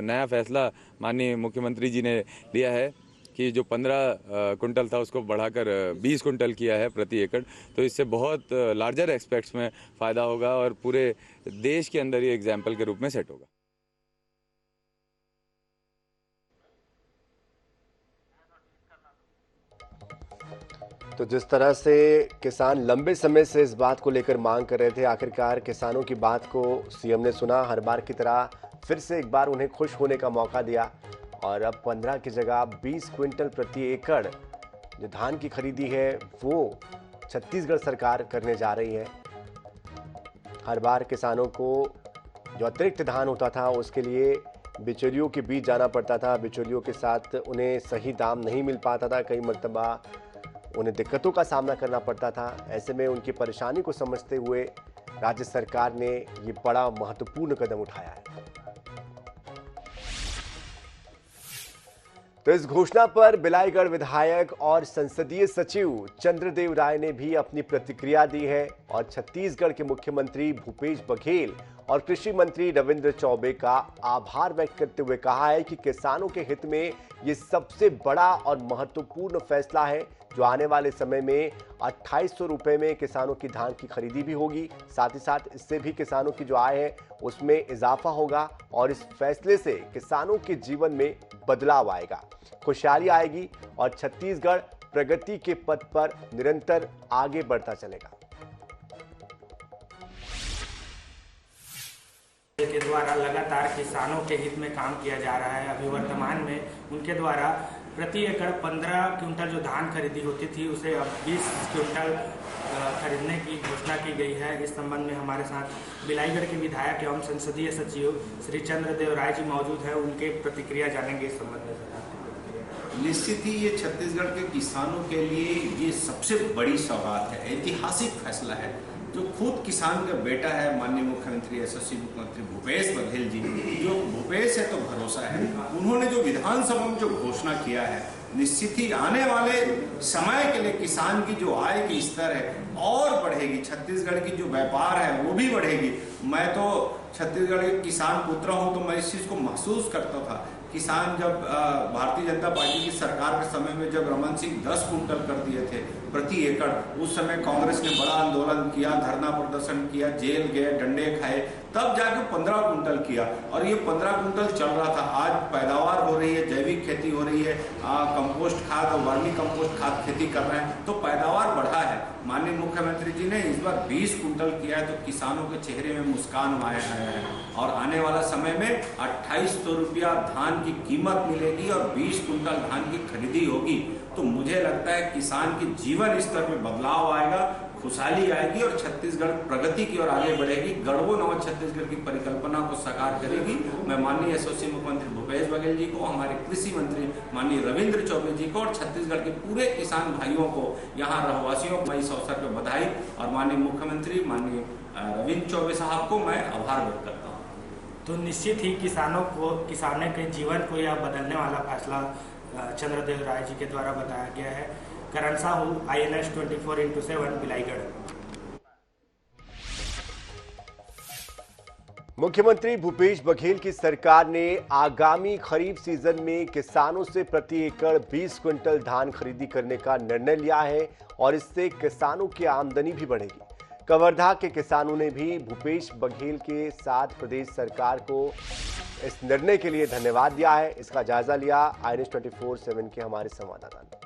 नया फैसला माननीय मुख्यमंत्री जी ने लिया है कि जो 15 कुंटल था उसको बढ़ाकर 20 कुंटल किया है प्रति एकड़, तो इससे बहुत लार्जर एस्पेक्ट्स में फ़ायदा होगा और पूरे देश के अंदर ये एग्जाम्पल के रूप में सेट होगा। तो जिस तरह से किसान लंबे समय से इस बात को लेकर मांग कर रहे थे, आखिरकार किसानों की बात को सीएम ने सुना। हर बार की तरह फिर से एक बार उन्हें खुश होने का मौका दिया, और अब 15 की जगह 20 क्विंटल प्रति एकड़ जो धान की खरीदी है वो छत्तीसगढ़ सरकार करने जा रही है। हर बार किसानों को जो अतिरिक्त धान होता था उसके लिए बिचौलियों के बीच जाना पड़ता था, बिचौलियों के साथ उन्हें सही दाम नहीं मिल पाता था, कई मर्तबा उन्हें दिक्कतों का सामना करना पड़ता था। ऐसे में उनकी परेशानी को समझते हुए राज्य सरकार ने ये बड़ा महत्वपूर्ण कदम उठाया है। तो इस घोषणा पर बिलाईगढ़ विधायक और संसदीय सचिव चंद्रदेव राय ने भी अपनी प्रतिक्रिया दी है और छत्तीसगढ़ के मुख्यमंत्री भूपेश बघेल और कृषि मंत्री रविंद्र चौबे का आभार व्यक्त करते हुए कहा है कि किसानों के हित में ये सबसे बड़ा और महत्वपूर्ण फैसला है, जो आने वाले समय में 2800 रुपए में किसानों की धान की खरीदी भी होगी। साथ ही साथ इससे भी किसानों की जो आय है उसमें इजाफा होगा और इस फैसले से किसानों के जीवन में बदलाव आएगा, खुशहाली आएगी और छत्तीसगढ़ प्रगति के पथ पर निरंतर आगे बढ़ता चलेगा। के द्वारा लगातार किसानों के हित में काम किया जा रहा है। अभी वर्तमान में उनके द्वारा प्रति एकड़ 15 क्विंटल जो धान खरीदी होती थी उसे अब 20 क्विंटल खरीदने की घोषणा की गई है। इस संबंध में हमारे साथ बिलाईगढ़ के विधायक एवं संसदीय सचिव श्री चंद्रदेव राय जी मौजूद है, उनके प्रतिक्रिया जानेंगे इस संबंध में। निश्चित ही ये छत्तीसगढ़ के किसानों के लिए ये सबसे बड़ी सौगात है, ऐतिहासिक फैसला है। जो खुद किसान का बेटा है माननीय मुख्यमंत्री यशस्वी मुख्यमंत्री भूपेश बघेल जी, जो भूपेश है तो भरोसा है, उन्होंने जो विधानसभा में जो घोषणा किया है, निश्चित ही आने वाले समय के लिए किसान की जो आय की स्तर है और बढ़ेगी, छत्तीसगढ़ की जो व्यापार है वो भी बढ़ेगी। मैं तो छत्तीसगढ़ के किसान पुत्र हूँ तो मैं इस चीज़ को महसूस करता था। किसान जब भारतीय जनता पार्टी की सरकार के समय में जब रमन सिंह 10 कुंटल कर दिए थे प्रति एकड़, उस समय कांग्रेस ने बड़ा आंदोलन किया, धरना प्रदर्शन किया, जेल गए, डंडे खाए, तब जाके 15 कुंटल किया और ये 15 कुंटल चल रहा था। आज पैदावार हो रही है, जैविक खेती हो रही है, कंपोस्ट खाद और वर्मी कंपोस्ट खाद खेती कर रहे हैं तो पैदावार बढ़ा है। माननीय मुख्यमंत्री जी ने इस बार 20 कुंटल किया है तो किसानों के चेहरे में मुस्कान आया है और आने वाला समय में 2800 रुपया धान की कीमत मिलेगी और 20 कुंटल धान की खरीदी होगी। तो मुझे लगता है किसान के जीवन स्तर में बदलाव आएगा, खुशहाली आएगी और छत्तीसगढ़ प्रगति की ओर आगे बढ़ेगी, गढ़वो नव छत्तीसगढ़ की परिकल्पना को साकार करेगी। मैं माननीय यशस्वी मुख्यमंत्री भूपेश बघेल जी को, हमारे कृषि मंत्री माननीय रविंद्र चौबे जी को और छत्तीसगढ़ के पूरे किसान भाइयों को, यहाँ रहवासियों को मैं इस अवसर पर बधाई और माननीय मुख्यमंत्री माननीय रविंद्र चौबे साहब को मैं आभार व्यक्त करता हूँ। तो निश्चित ही किसानों के जीवन को यह बदलने वाला फैसला चंद्रदेव राय जी के द्वारा बताया गया है। करण साहू, INS 24x7 बिलाईगढ़। मुख्यमंत्री भूपेश बघेल की सरकार ने आगामी खरीफ सीजन में किसानों से प्रति एकड़ 20 क्विंटल धान खरीदी करने का निर्णय लिया है और इससे किसानों की आमदनी भी बढ़ेगी। कवर्धा के किसानों ने भी भूपेश बघेल के साथ प्रदेश सरकार को इस निर्णय के लिए धन्यवाद दिया है। इसका जायजा लिया INS 24/7 के हमारे संवाददाता ने।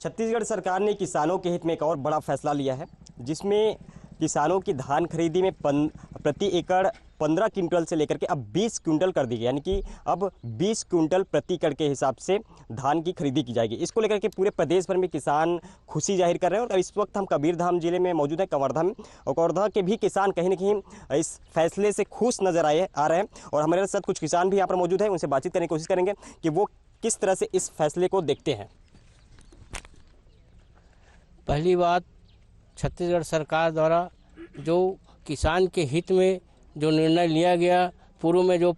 छत्तीसगढ़ सरकार ने किसानों के हित में एक और बड़ा फैसला लिया है, जिसमें किसानों की धान खरीदी में प्रति एकड़ 15 क्विंटल से लेकर के अब 20 क्विंटल कर दी गई, यानी कि अब 20 क्विंटल प्रति एकड़ के हिसाब से धान की खरीदी की जाएगी। इसको लेकर के पूरे प्रदेश भर में किसान खुशी जाहिर कर रहे हैं और इस वक्त हम कबीरधाम जिले में मौजूद हैं, कवर्धा में, और कवर्धा के भी किसान कहीं ना कहीं इस फैसले से खुश नजर आ रहे हैं और हमारे साथ कुछ किसान भी यहाँ पर मौजूद हैं, उनसे बातचीत करने की कोशिश करेंगे कि वो किस तरह से इस फैसले को देखते हैं। पहली बात, छत्तीसगढ़ सरकार द्वारा जो किसान के हित में जो निर्णय लिया गया, पूर्व में जो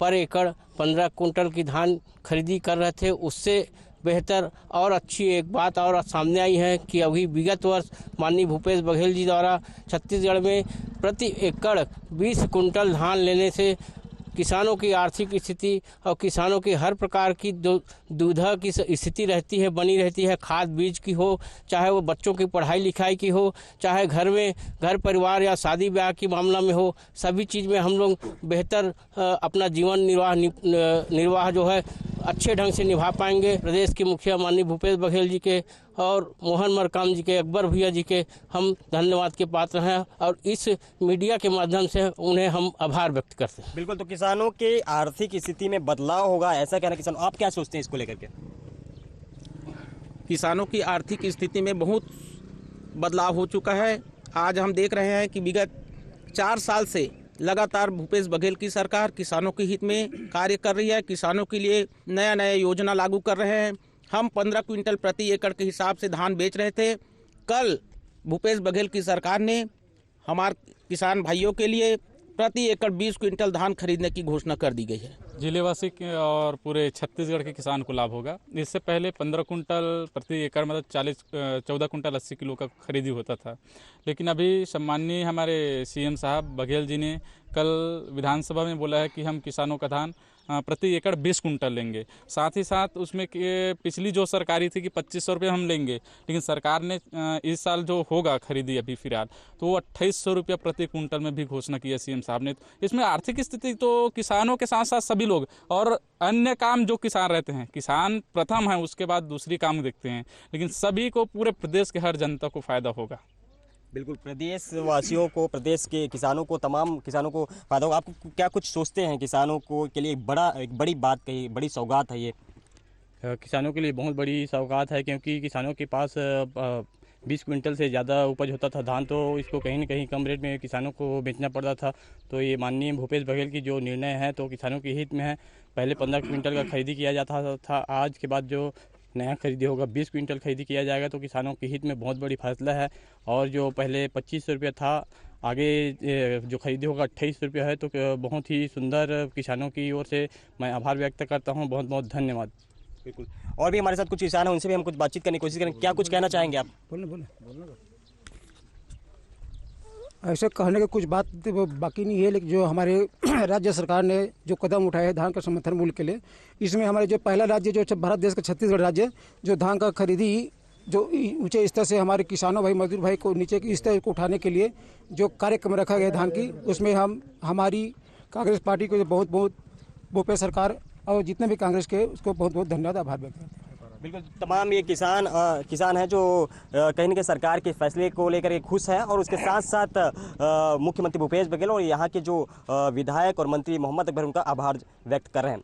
पर एकड़ 15 कुंटल की धान खरीदी कर रहे थे, उससे बेहतर और अच्छी एक बात और सामने आई है कि अभी विगत वर्ष माननीय भूपेश बघेल जी द्वारा छत्तीसगढ़ में प्रति एकड़ 20 कुंटल धान लेने से किसानों की आर्थिक स्थिति और किसानों की हर प्रकार की जो दुविधा की स्थिति रहती है बनी रहती है, खाद बीज की हो, चाहे वो बच्चों की पढ़ाई लिखाई की हो, चाहे घर परिवार या शादी ब्याह की मामला में हो, सभी चीज़ में हम लोग बेहतर अपना जीवन निर्वाह जो है अच्छे ढंग से निभा पाएंगे। प्रदेश के मुखिया माननीय भूपेश बघेल जी के और मोहन मरकाम जी के, अकबर भैया जी के हम धन्यवाद के पात्र हैं और इस मीडिया के माध्यम से उन्हें हम आभार व्यक्त करते हैं। बिल्कुल, तो किसानों के आर्थिक स्थिति में बदलाव होगा, ऐसा कहना किसान, आप क्या सोचते हैं इसको लेकर के? किसानों की आर्थिक स्थिति में बहुत बदलाव हो चुका है। आज हम देख रहे हैं कि विगत 4 साल से लगातार भूपेश बघेल की सरकार किसानों के हित में कार्य कर रही है। किसानों के लिए नया नया योजना लागू कर रहे हैं। हम 15 क्विंटल प्रति एकड़ के हिसाब से धान बेच रहे थे। कल भूपेश बघेल की सरकार ने हमारे किसान भाइयों के लिए प्रति एकड़ 20 क्विंटल धान खरीदने की घोषणा कर दी गई है। जिलेवासी और पूरे छत्तीसगढ़ के किसान को लाभ होगा। इससे पहले 15 कुंटल प्रति एकड़ मतलब 14 कुंटल 80 किलो का खरीदी होता था, लेकिन अभी सम्माननीय हमारे सीएम साहब बघेल जी ने कल विधानसभा में बोला है कि हम किसानों का धान प्रति एकड़ 20 कुंटल लेंगे। साथ ही साथ उसमें पिछली जो सरकारी थी कि 2500 रुपये हम लेंगे, लेकिन सरकार ने इस साल जो होगा खरीदी अभी फिलहाल तो वो 2800 रुपया प्रति कुंटल में भी घोषणा की है सीएम साहब ने। इसमें आर्थिक स्थिति तो किसानों के साथ साथ सभी लोग और अन्य काम जो किसान रहते हैं, किसान प्रथम है, उसके बाद दूसरी काम देखते हैं, लेकिन सभी को पूरे प्रदेश के हर जनता को फायदा होगा। बिल्कुल, प्रदेश वासियों को, प्रदेश के किसानों को, तमाम किसानों को फायदा होगा। आप क्या कुछ सोचते हैं किसानों को के लिए एक बड़ी बात कही, बड़ी सौगात है ये? किसानों के लिए बहुत बड़ी सौगात है, क्योंकि किसानों के पास 20 क्विंटल से ज़्यादा उपज होता था धान, तो इसको कहीं न कहीं कम रेट में किसानों को बेचना पड़ता था। तो ये माननीय भूपेश बघेल की जो निर्णय है तो किसानों के हित में है। पहले 15 क्विंटल का खरीदी किया जाता था, आज के बाद जो नया खरीदी होगा 20 क्विंटल खरीदी किया जाएगा, तो किसानों के हित में बहुत बड़ी फैसला है। और जो पहले 2500 रुपया था, आगे जो खरीदी होगा 2800 रुपया है, तो बहुत ही सुंदर किसानों की ओर से मैं आभार व्यक्त करता हूँ। बहुत बहुत धन्यवाद। बिल्कुल, और भी हमारे साथ कुछ किसान हैं, उनसे भी हम कुछ बातचीत करने की कोशिश करेंगे। क्या कुछ कहना चाहेंगे आप? बोले ऐसे कहने की कुछ बात बाकी नहीं है, लेकिन जो हमारे राज्य सरकार ने जो कदम उठाए हैं धान का समर्थन मूल्य के लिए, इसमें हमारे जो पहला राज्य जो भारत देश का छत्तीसगढ़ राज्य जो धान का खरीदी जो ऊंचे स्तर से हमारे किसानों भाई, मजदूर भाई को नीचे के स्तर को उठाने के लिए जो कार्यक्रम रखा गया धान की, उसमें हम हमारी कांग्रेस पार्टी को बहुत बहुत भूपेश सरकार और जितने भी कांग्रेस के उसको बहुत बहुत धन्यवाद, आभार व्यक्त करते हैं। बिल्कुल, तमाम ये किसान हैं जो कहीं न कहीं सरकार के फैसले को लेकर खुश हैं, और उसके साथ साथ मुख्यमंत्री भूपेश बघेल और यहाँ के जो विधायक और मंत्री मोहम्मद अकबर उनका आभार व्यक्त कर रहे हैं।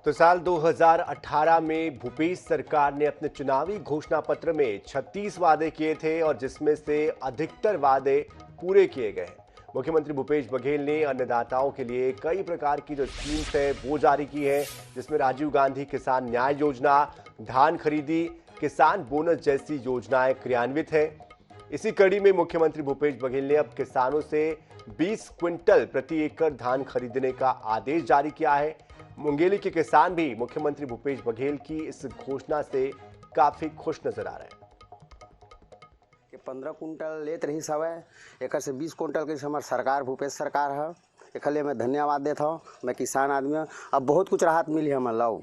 तो साल 2018 में भूपेश सरकार ने अपने चुनावी घोषणा पत्र में 36 वादे किए थे और जिसमें से अधिकतर वादे पूरे किए गए। मुख्यमंत्री भूपेश बघेल ने अन्नदाताओं के लिए कई प्रकार की जो स्कीम्स है वो जारी की है, जिसमें राजीव गांधी किसान न्याय योजना, धान खरीदी, किसान बोनस जैसी योजनाएं क्रियान्वित है। इसी कड़ी में मुख्यमंत्री भूपेश बघेल ने अब किसानों से 20 क्विंटल प्रति एकड़ धान खरीदने का आदेश जारी किया है। मुंगेली के किसान भी मुख्यमंत्री भूपेश बघेल की इस घोषणा से काफी खुश नजर आ रहे हैं। 15 कुंटल लेत रही सब एक से 20 कुंटल के हमारे सरकार भूपेश सरकार है, एक लिए मैं धन्यवाद देता हूँ। मैं किसान आदमी हूँ, अब बहुत कुछ राहत मिली हमारे लाओ,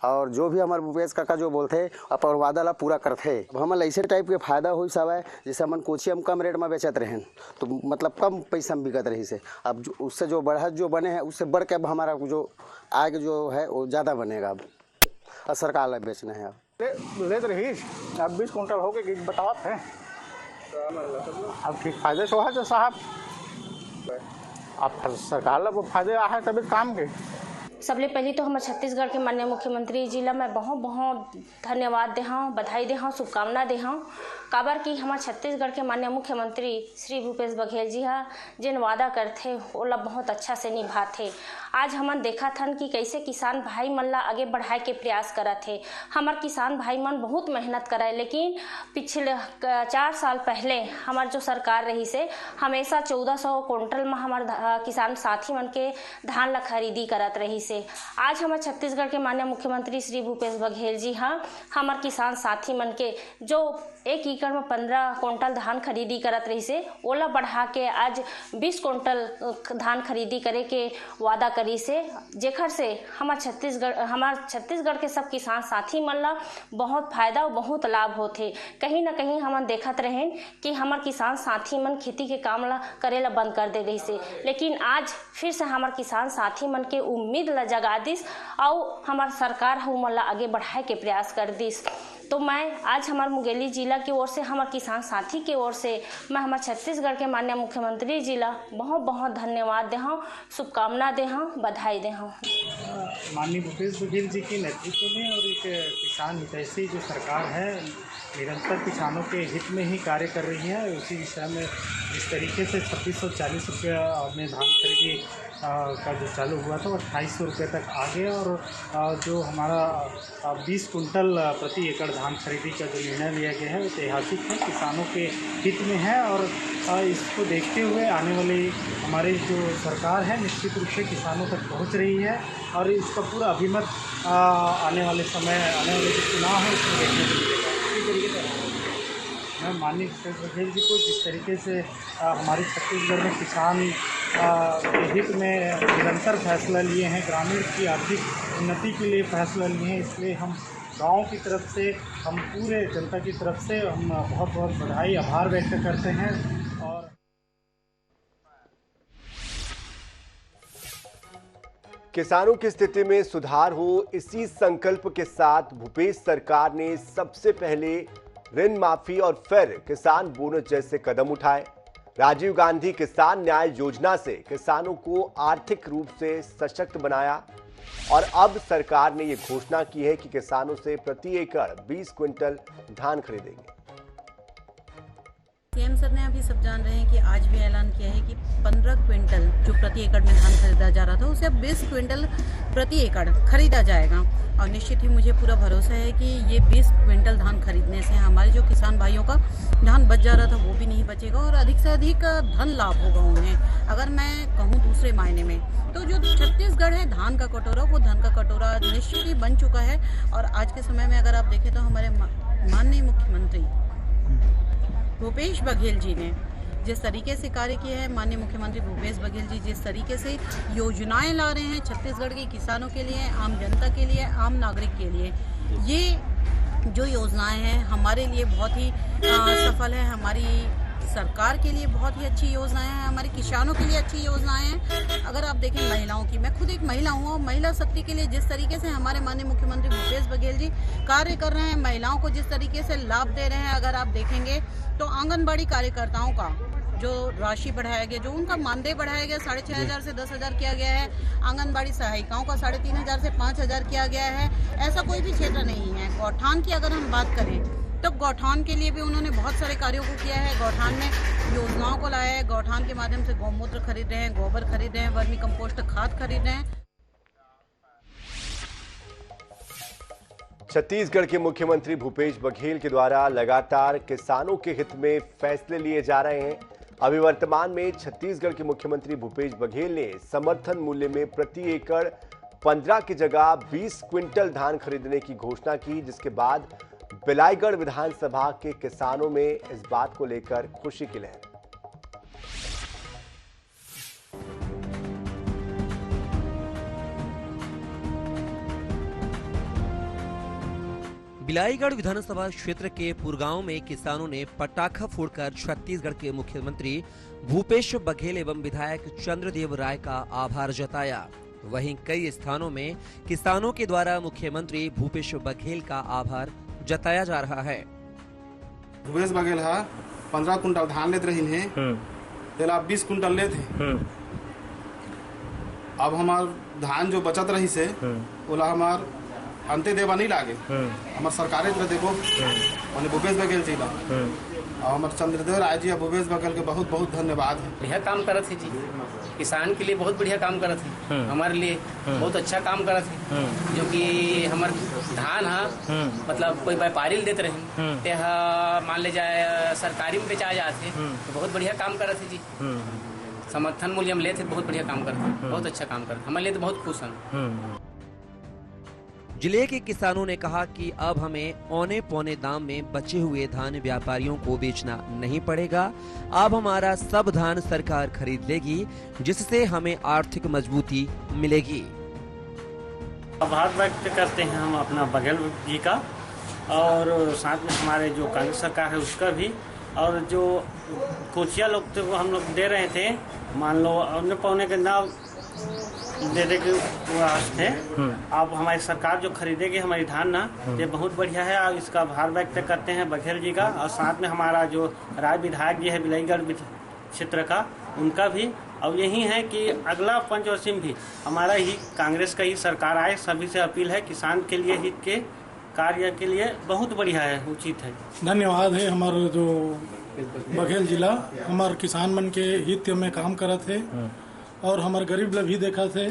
और जो भी हमारे भूपेश काका जो बोलते अपन वादा ला पूरा करते। अब हमारे ऐसे टाइप के फायदा हुई सब है, जैसे हमन कोची हम कम रेट में बेचत रहें तो मतलब कम पैसा में बिकत रही से, अब उससे जो बढ़त जो बने हैं उससे बढ़ के अब हमारा जो आगे जो है वो ज़्यादा बनेगा। अब सरकार ला बेचना है। अब लेत रही अब 20 कुंटल हो गए बतावत है, अब ठीक फायदे से है जो साहब, अब सरकार ला फायदे आ है तभी काम के। सबले पहले तो हमारे छत्तीसगढ़ के माननीय मुख्यमंत्री जी ला मैं बहुत बहुत धन्यवाद दे हूँ, बधाई दे हूँ, शुभकामना दे हूँ। काबर कि हमारे छत्तीसगढ़ के माननीय मुख्यमंत्री श्री भूपेश बघेल जी हा जिन वादा करथे ओला बहुत अच्छा से निभाथे। आज हमन देखा थन कि कैसे किसान भाई मन ला आगे बढ़ाए के प्रयास करत है। हमार किसान भाई मन बहुत मेहनत कराए, लेकिन पिछले 4 साल पहले हमार जो सरकार रही से हमेशा 1400 कुंटल में हमार किसान साथी मन के धान ला खरीदी करत रही से। आज हमारे छत्तीसगढ़ के माननीय मुख्यमंत्री श्री भूपेश बघेल जी हाँ हमार किसान साथी मन के जो 1 एकड़ में 15 कुंटल धान खरीदी करत रही से ओला बढ़ा के आज 20 कुंटल धान खरीदी करे के वादा करी से, जेखर से हमार छत्तीसगढ़ के सब किसान साथी मन ला बहुत फायदा और बहुत लाभ होते। कहीं ना कहीं हम देखत रहें कि हमार किसान साथी मन खेती के काम ला करे ला बंद कर दे रही से, लेकिन आज फिर से हमार किसान साथी मन के उम्मीद ला जगा दिस और हमार सरकार हम ला आगे बढ़ाए के प्रयास कर दिस। तो मैं आज हमारे मुंगेली जिला की ओर से हमारे किसान साथी की ओर से मैं हमारे छत्तीसगढ़ के माननीय मुख्यमंत्री जी ला बहुत बहुत धन्यवाद दे हूँ, शुभकामना दे हूँ, बधाई दे हूँ। माननीय भूपेश बघेल जी के नेतृत्व में और एक किसान हितैषी जो सरकार है निरंतर किसानों के हित में ही कार्य कर रही है। उसी विषय में जिस तरीके से 2640 रुपये में धान खरीदी का जो चालू हुआ था वो 2800 रुपये तक आ गया, और जो हमारा 20 कुंटल प्रति एकड़ धान खरीदी का जो निर्णय लिया गया है ऐतिहासिक है, किसानों के हित में है। और इसको देखते हुए आने वाली हमारी जो सरकार है निश्चित रूप से किसानों तक पहुंच रही है, और इसका पूरा अभिमत आने वाले जो चुनाव है उसमें देखने को मिलेगा। इसी तरीके से मैं माननीय भूपेश बघेल जी को जिस तरीके से हमारे छत्तीसगढ़ में किसान के हित में निरंतर फैसला लिए हैं, ग्रामीण की आर्थिक उन्नति के लिए फैसला लिए हैं, इसलिए हम गांव की तरफ से, हम पूरे जनता की तरफ से हम बहुत बहुत बधाई आभार व्यक्त करते हैं। और किसानों की स्थिति में सुधार हो, इसी संकल्प के साथ भूपेश सरकार ने सबसे पहले ऋण माफी और फिर किसान बोनस जैसे कदम उठाए। राजीव गांधी किसान न्याय योजना से किसानों को आर्थिक रूप से सशक्त बनाया, और अब सरकार ने ये घोषणा की है कि किसानों से प्रति एकड़ 20 क्विंटल धान खरीदेंगे। सीएम सर ने अभी सब जान रहे हैं कि आज भी ऐलान किया है कि 15 क्विंटल जो प्रति एकड़ में धान खरीदा जा रहा था उसे अब 20 क्विंटल प्रति एकड़ खरीदा जाएगा। और निश्चित ही मुझे पूरा भरोसा है कि ये 20 क्विंटल धान खरीदने से हमारे जो किसान भाइयों का धान बच जा रहा था वो भी नहीं बचेगा, और अधिक से अधिक धन लाभ होगा उन्हें। अगर मैं कहूँ दूसरे मायने में तो जो छत्तीसगढ़ है धान का कटोरा, वो धन का कटोरा निश्चित ही बन चुका है। और आज के समय में अगर आप देखें तो हमारे माननीय मुख्यमंत्री भूपेश बघेल जी ने जिस तरीके से कार्य किया है, माननीय मुख्यमंत्री भूपेश बघेल जी जिस तरीके से योजनाएं ला रहे हैं छत्तीसगढ़ के किसानों के लिए, आम जनता के लिए, आम नागरिक के लिए, ये जो योजनाएं हैं हमारे लिए बहुत ही सफल है, हमारी सरकार के लिए बहुत ही अच्छी योजनाएं हैं, हमारे किसानों के लिए अच्छी योजनाएं हैं। अगर आप देखें महिलाओं की, मैं खुद एक महिला हूँ, और महिला शक्ति के लिए जिस तरीके से हमारे माननीय मुख्यमंत्री भूपेश बघेल जी कार्य कर रहे हैं, महिलाओं को जिस तरीके से लाभ दे रहे हैं, अगर आप देखेंगे तो आंगनबाड़ी कार्यकर्ताओं का जो राशि बढ़ाया गया, जो उनका मानदेय बढ़ाया गया 6,500 से 10,000 किया गया है, आंगनबाड़ी सहायिकाओं का 3,500 से 5,000 किया गया है। ऐसा कोई भी क्षेत्र नहीं है। गौठान की अगर हम बात करें तो गौठान के लिए भी उन्होंने बहुत सारे कार्यों को किया है। गौठान में योजनाओं को लाया है, गौठान के माध्यम से गौमूत्र खरीद रहे हैं, गोबर खरीद रहे हैं, वर्मी कंपोस्ट खाद खरीद रहे हैं। छत्तीसगढ़ के मुख्यमंत्री भूपेश बघेल के द्वारा लगातार किसानों के हित में फैसले लिए जा रहे हैं। अभी वर्तमान में छत्तीसगढ़ के मुख्यमंत्री भूपेश बघेल ने समर्थन मूल्य में प्रति एकड़ 15 की जगह 20 क्विंटल धान खरीदने की घोषणा की, जिसके बाद बिलाईगढ़ विधानसभा के किसानों में इस बात को लेकर खुशी की लहर। बिलाईगढ़ विधानसभा क्षेत्र के पुरगांव में किसानों ने पटाखा फोड़कर छत्तीसगढ़ के मुख्यमंत्री भूपेश बघेल एवं विधायक चंद्रदेव राय का आभार जताया। वहीं कई स्थानों में किसानों के द्वारा मुख्यमंत्री भूपेश बघेल का आभार जताया जा रहा है। भूपेश बघेल 15 कुंटल धान लेते रही है, तेला 20 कुंटल लेते। अब हमार धान जो बचत रही से बोला हमार अंते देवा नहीं लागे, हमार सरकारे तरह देखो मैंने भूपेश बघेल जी और हमारे चंद्रदेव राय जी भूपेश बघेल के बहुत बहुत धन्यवाद है। बढ़िया काम करत है जी, किसान के लिए बहुत बढ़िया काम करत है, हमारे लिए बहुत अच्छा काम करत है। जो कि हमार धान मतलब कोई व्यापारी देते रहे ते मान ले जाए सरकारी में बेचा जाते तो बहुत बढ़िया काम करत है जी। समर्थन मूल्य में लेते बहुत बढ़िया काम करते, बहुत अच्छा काम करते, हमारे लिए तो बहुत खुश हैं। जिले के किसानों ने कहा कि अब हमें औने पौने दाम में बचे हुए धान व्यापारियों को बेचना नहीं पड़ेगा। अब हमारा सब धान सरकार खरीद लेगी, जिससे हमें आर्थिक मजबूती मिलेगी। आभार व्यक्त करते हैं हम अपना बघेल जी का, और साथ में हमारे जो कांग्रेस सरकार है उसका भी, और जो कोचिया लोग थे वो हम लोग दे रहे थे, मान लो औने पौने के नाम देने के वास्ते अब हमारी सरकार जो खरीदेगी हमारी धान ना, ये बहुत बढ़िया है। और इसका आभार व्यक्त करते हैं बघेल जी का, और साथ में हमारा जो राय विधायक जी है बिलाईगढ़ क्षेत्र का, उनका भी। और यही है कि अगला पंचवर्षीय भी हमारा ही कांग्रेस का ही सरकार आए। सभी से अपील है किसान के लिए हित के कार्य के लिए बहुत बढ़िया है, उचित है। धन्यवाद है हमारे जो बघेल जिला हमारे किसान मन के हित में काम करत है और हमारे गरीब ला भी देखा थे,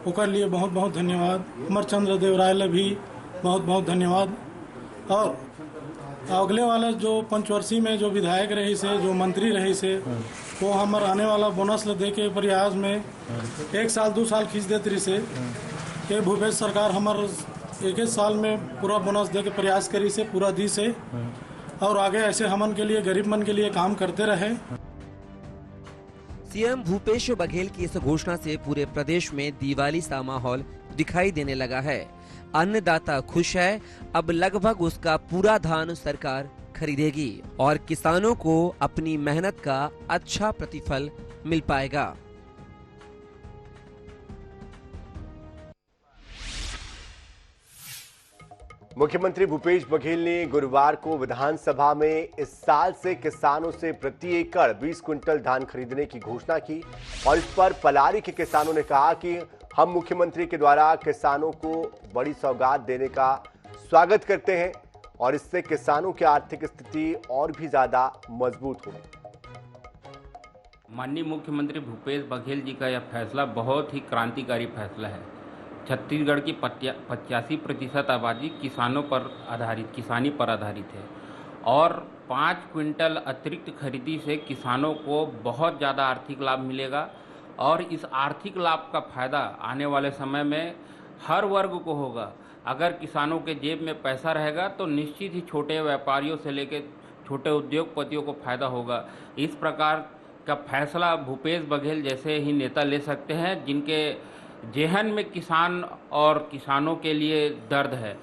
ओकर लिए बहुत बहुत धन्यवाद। हमारे चंद्रदेव राय ला भी बहुत बहुत धन्यवाद। और अगले वाला जो पंचवर्षीय में जो विधायक रही से, जो मंत्री रही से, वो हमारे आने वाला बोनस ले दे के प्रयास में 1 साल 2 साल खींच देते रही से कि भूपेश सरकार हमारे 1 साल में पूरा बोनस दे के प्रयास करी से, पूरा दी से, और आगे ऐसे हमन के लिए, गरीब मन के लिए काम करते रहे। सीएम भूपेश बघेल की इस घोषणा से पूरे प्रदेश में दिवाली सा माहौल दिखाई देने लगा है। अन्नदाता खुश है, अब लगभग उसका पूरा धान सरकार खरीदेगी और किसानों को अपनी मेहनत का अच्छा प्रतिफल मिल पाएगा। मुख्यमंत्री भूपेश बघेल ने गुरुवार को विधानसभा में इस साल से किसानों से प्रति एकड़ 20 क्विंटल धान खरीदने की घोषणा की और इस पर पलारी के किसानों ने कहा कि हम मुख्यमंत्री के द्वारा किसानों को बड़ी सौगात देने का स्वागत करते हैं और इससे किसानों की आर्थिक स्थिति और भी ज्यादा मजबूत होगी। माननीय मुख्यमंत्री भूपेश बघेल जी का यह फैसला बहुत ही क्रांतिकारी फैसला है। छत्तीसगढ़ की 85% आबादी किसानी पर आधारित है और 5 क्विंटल अतिरिक्त खरीदी से किसानों को बहुत ज़्यादा आर्थिक लाभ मिलेगा और इस आर्थिक लाभ का फायदा आने वाले समय में हर वर्ग को होगा। अगर किसानों के जेब में पैसा रहेगा तो निश्चित ही छोटे व्यापारियों से लेकर छोटे उद्योगपतियों को फायदा होगा। इस प्रकार का फैसला भूपेश बघेल जैसे ही नेता ले सकते हैं जिनके जेहन में किसान और किसानों के लिए दर्द है।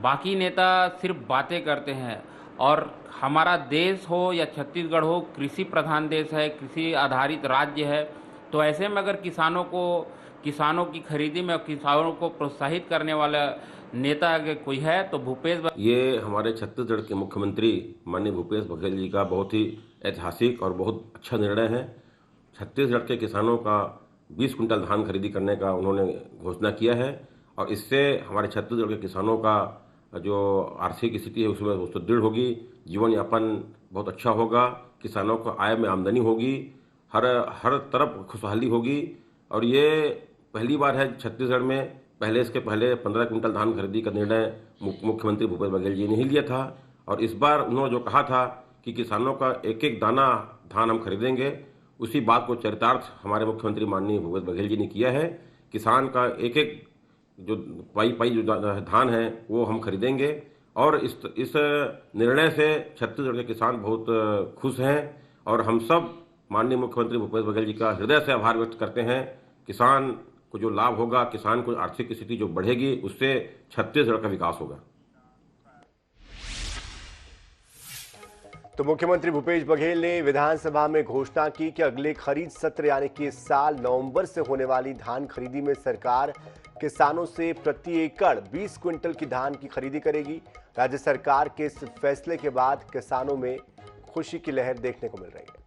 बाकी नेता सिर्फ बातें करते हैं और हमारा देश हो या छत्तीसगढ़ हो, कृषि प्रधान देश है, कृषि आधारित राज्य है, तो ऐसे में अगर किसानों की खरीदी में किसानों को प्रोत्साहित करने वाला नेता अगर कोई है तो भूपेश। ये हमारे छत्तीसगढ़ के मुख्यमंत्री माननीय भूपेश बघेल जी का बहुत ही ऐतिहासिक और बहुत अच्छा निर्णय है। छत्तीसगढ़ के किसानों का 20 क्विंटल धान खरीदी करने का उन्होंने घोषणा किया है और इससे हमारे छत्तीसगढ़ के किसानों का जो आर्थिक स्थिति है उसमें वो सुदृढ़ होगी, जीवन यापन बहुत अच्छा होगा, किसानों को आय में आमदनी होगी, हर तरफ खुशहाली होगी। और ये पहली बार है छत्तीसगढ़ में, इसके पहले 15 क्विंटल धान खरीदी का निर्णय मुख्यमंत्री भूपेश बघेल जी ने ही लिया था और इस बार उन्होंने जो कहा था कि किसानों का एक एक दाना धान हम खरीदेंगे, उसी बात को चरितार्थ हमारे मुख्यमंत्री माननीय भूपेश बघेल जी ने किया है। किसान का एक एक जो पाई जो धान है वो हम खरीदेंगे और इस निर्णय से छत्तीसगढ़ के किसान बहुत खुश हैं और हम सब माननीय मुख्यमंत्री भूपेश बघेल जी का हृदय से आभार व्यक्त करते हैं। किसान को जो लाभ होगा, किसान को आर्थिक स्थिति जो बढ़ेगी, उससे छत्तीसगढ़ का विकास होगा। तो मुख्यमंत्री भूपेश बघेल ने विधानसभा में घोषणा की कि अगले खरीद सत्र यानी कि इस साल नवंबर से होने वाली धान खरीदी में सरकार किसानों से प्रति एकड़ 20 क्विंटल की धान की खरीदी करेगी। राज्य सरकार के इस फैसले के बाद किसानों में खुशी की लहर देखने को मिल रही है।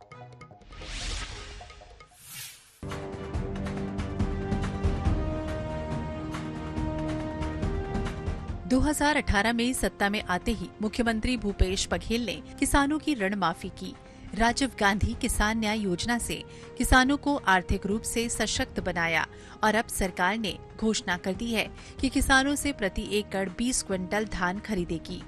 2018 में सत्ता में आते ही मुख्यमंत्री भूपेश बघेल ने किसानों की ऋण माफी की। राजीव गांधी किसान न्याय योजना से किसानों को आर्थिक रूप से सशक्त बनाया और अब सरकार ने घोषणा कर दी है कि किसानों से प्रति एकड़ 20 क्विंटल धान खरीदेगी।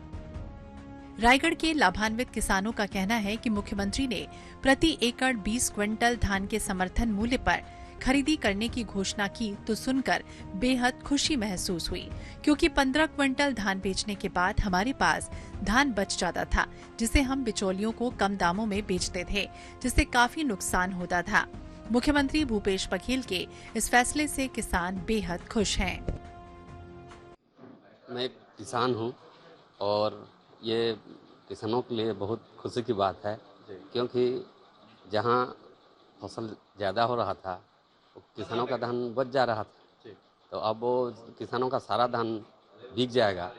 रायगढ़ के लाभान्वित किसानों का कहना है कि मुख्यमंत्री ने प्रति एकड़ 20 क्विंटल धान के समर्थन मूल्य पर खरीदी करने की घोषणा की तो सुनकर बेहद खुशी महसूस हुई, क्योंकि 15 क्विंटल धान बेचने के बाद हमारे पास धान बच जाता था, जिसे हम बिचौलियों को कम दामों में बेचते थे, जिससे काफी नुकसान होता था। मुख्यमंत्री भूपेश बघेल के इस फैसले से किसान बेहद खुश हैं। मैं एक किसान हूं और ये किसानों के लिए बहुत खुशी की बात है, क्योंकि जहां फसल ज़्यादा हो रहा था किसानों का धान बच जा रहा था, तो अब वो किसानों का सारा धान बिक जाएगा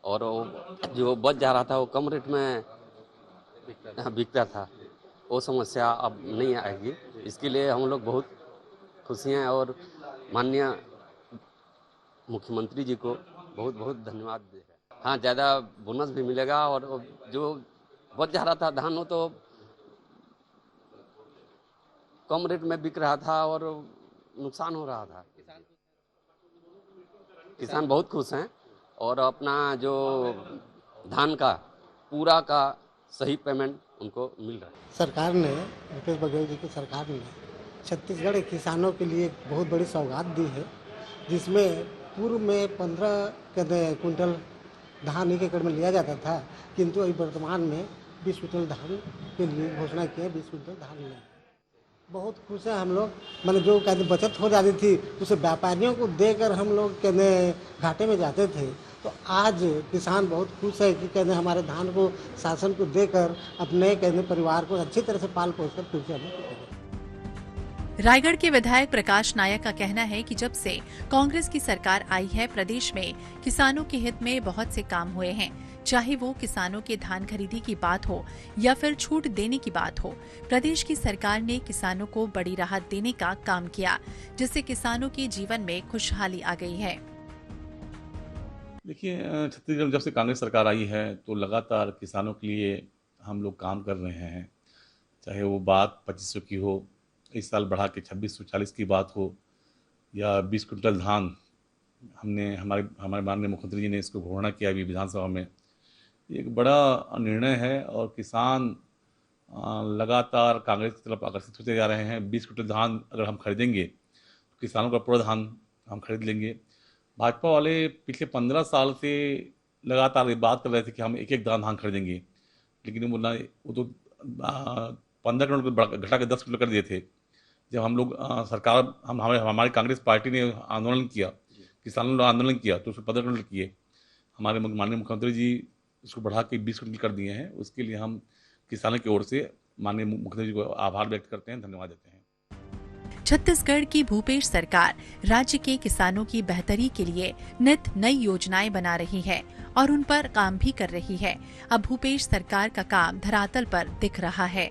और वो जो बच जा रहा था वो कम रेट में बिकता था, वो समस्या अब नहीं आएगी। इसके लिए हम लोग बहुत खुशी हैं और माननीय मुख्यमंत्री जी को बहुत बहुत धन्यवाद दें। हाँ ज़्यादा बोनस भी मिलेगा और जो बहुत जा रहा था धान वो तो कम रेट में बिक रहा था और नुकसान हो रहा था। किसान बहुत खुश हैं और अपना जो धान का पूरा का सही पेमेंट उनको मिल रहा है। सरकार ने, भूपेश बघेल जी की सरकार ने छत्तीसगढ़ के किसानों के लिए बहुत बड़ी सौगात दी है, जिसमें पूर्व में 15 कुंटल धान 1 एकड़ में लिया जाता था, किंतु अभी वर्तमान में 20 कुंटल धान के लिए घोषणा की है। 20 कुंटल धान लिया, बहुत खुश हैं हम लोग। मैंने जो कहते बचत हो जाती थी उसे व्यापारियों को देकर हम लोग कहते घाटे में जाते थे, तो आज किसान बहुत खुश है कि कहते हमारे धान को शासन को देकर अपने कहते परिवार को अच्छी तरह से पाल पोस कर फ्यूचर में। रायगढ़ के विधायक प्रकाश नायक का कहना है कि जब से कांग्रेस की सरकार आई है, प्रदेश में किसानों के हित में बहुत से काम हुए हैं। चाहे वो किसानों के धान खरीदी की बात हो या फिर छूट देने की बात हो, प्रदेश की सरकार ने किसानों को बड़ी राहत देने का काम किया, जिससे किसानों के जीवन में खुशहाली आ गई है। देखिए, छत्तीसगढ़ में जब से कांग्रेस सरकार आई है तो लगातार किसानों के लिए हम लोग काम कर रहे हैं। चाहे वो बात 2500 की हो, इस साल बढ़ा के 2640 की बात हो, या 20 कुंटल धान हमने हमारे माननीय मुख्यमंत्री जी ने इसको घोषणा किया अभी विधानसभा में। एक बड़ा निर्णय है और किसान लगातार कांग्रेस की तरफ आकर्षित होते जा रहे हैं। 20 कुंटल धान अगर हम खरीदेंगे तो किसानों का पूरा धान हम खरीद लेंगे। भाजपा वाले पिछले 15 साल से लगातार ये बात कर रहे थे कि हम एक धान खरीदेंगे, लेकिन वो तो 15 कुंटल घटा के 10 कुंटल कर दिए थे। जब हम लोग सरकार हमारी कांग्रेस पार्टी ने आंदोलन किया, किसानों ने आंदोलन किया, तो उसको 15 कुंटल किए। हमारे माननीय मुख्यमंत्री जी उसको बढ़ा के 20 कुंटल कर दिए हैं। उसके लिए हम किसानों की ओर से माननीय मुख्यमंत्री जी को आभार व्यक्त करते हैं, धन्यवाद देते हैं। छत्तीसगढ़ की भूपेश सरकार राज्य के किसानों की बेहतरी के लिए नित नई योजनाएं बना रही है और उन पर काम भी कर रही है। अब भूपेश सरकार का काम धरातल पर दिख रहा है।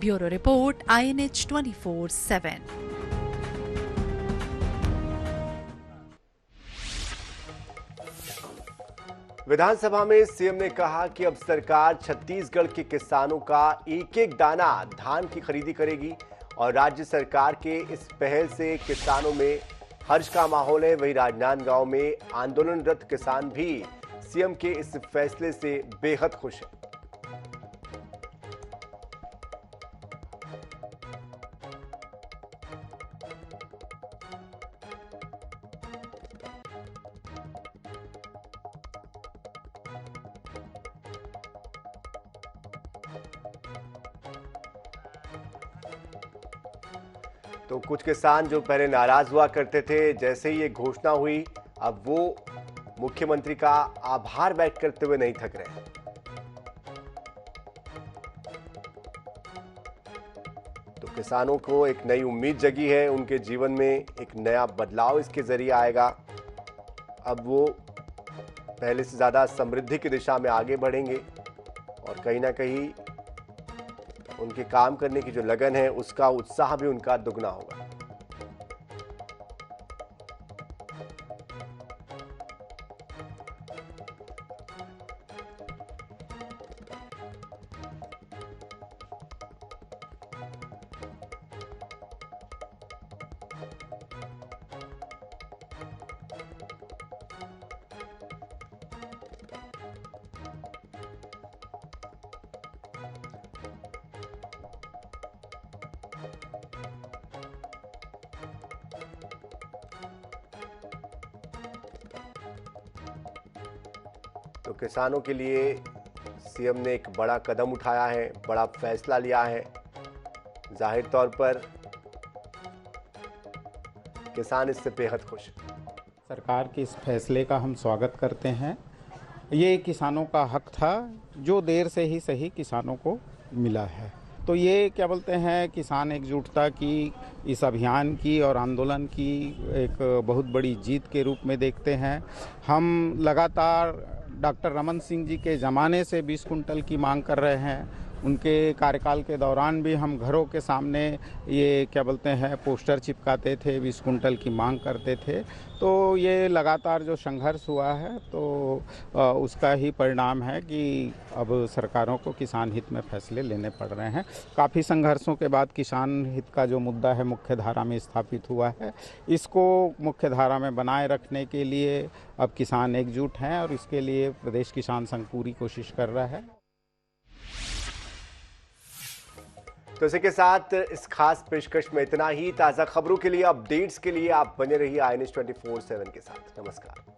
Bureau report, INH 24/7। विधानसभा में सीएम ने कहा कि अब सरकार छत्तीसगढ़ के किसानों का एक एक दाना धान की खरीदी करेगी और राज्य सरकार के इस पहल से किसानों में हर्ष का माहौल है। वहीं राजनांदगांव में आंदोलनरत किसान भी सीएम के इस फैसले से बेहद खुश हैं। तो कुछ किसान जो पहले नाराज हुआ करते थे, जैसे ही ये घोषणा हुई अब वो मुख्यमंत्री का आभार व्यक्त करते हुए नहीं थक रहे। तो किसानों को एक नई उम्मीद जगी है, उनके जीवन में एक नया बदलाव इसके जरिए आएगा। अब वो पहले से ज्यादा समृद्धि की दिशा में आगे बढ़ेंगे और कहीं ना कहीं उनके काम करने की जो लगन है उसका उत्साह भी उनका दुगना होगा। तो किसानों के लिए सीएम ने एक बड़ा कदम उठाया है, बड़ा फैसला लिया है। जाहिर तौर पर किसान इससे बेहद खुश हैं। सरकार के इस फैसले का हम स्वागत करते हैं। ये किसानों का हक था जो देर से ही सही किसानों को मिला है। तो ये क्या बोलते हैं, किसान एकजुटता की, इस अभियान की और आंदोलन की एक बहुत बड़ी जीत के रूप में देखते हैं। हम लगातार डॉक्टर रमन सिंह जी के ज़माने से 20 कुंटल की मांग कर रहे हैं उनके कार्यकाल के दौरान भी हम घरों के सामने ये क्या बोलते हैं पोस्टर चिपकाते थे, 20 कुंटल की मांग करते थे। तो ये लगातार जो संघर्ष हुआ है तो उसका ही परिणाम है कि अब सरकारों को किसान हित में फैसले लेने पड़ रहे हैं। काफ़ी संघर्षों के बाद किसान हित का जो मुद्दा है मुख्य धारा में स्थापित हुआ है। इसको मुख्य धारा में बनाए रखने के लिए अब किसान एकजुट हैं और इसके लिए प्रदेश किसान संघ पूरी कोशिश कर रहा है। तो इसी के साथ इस खास पेशकश में इतना ही। ताज़ा खबरों के लिए, अपडेट्स के लिए आप बने रहिए INS 24/7 के साथ। नमस्कार।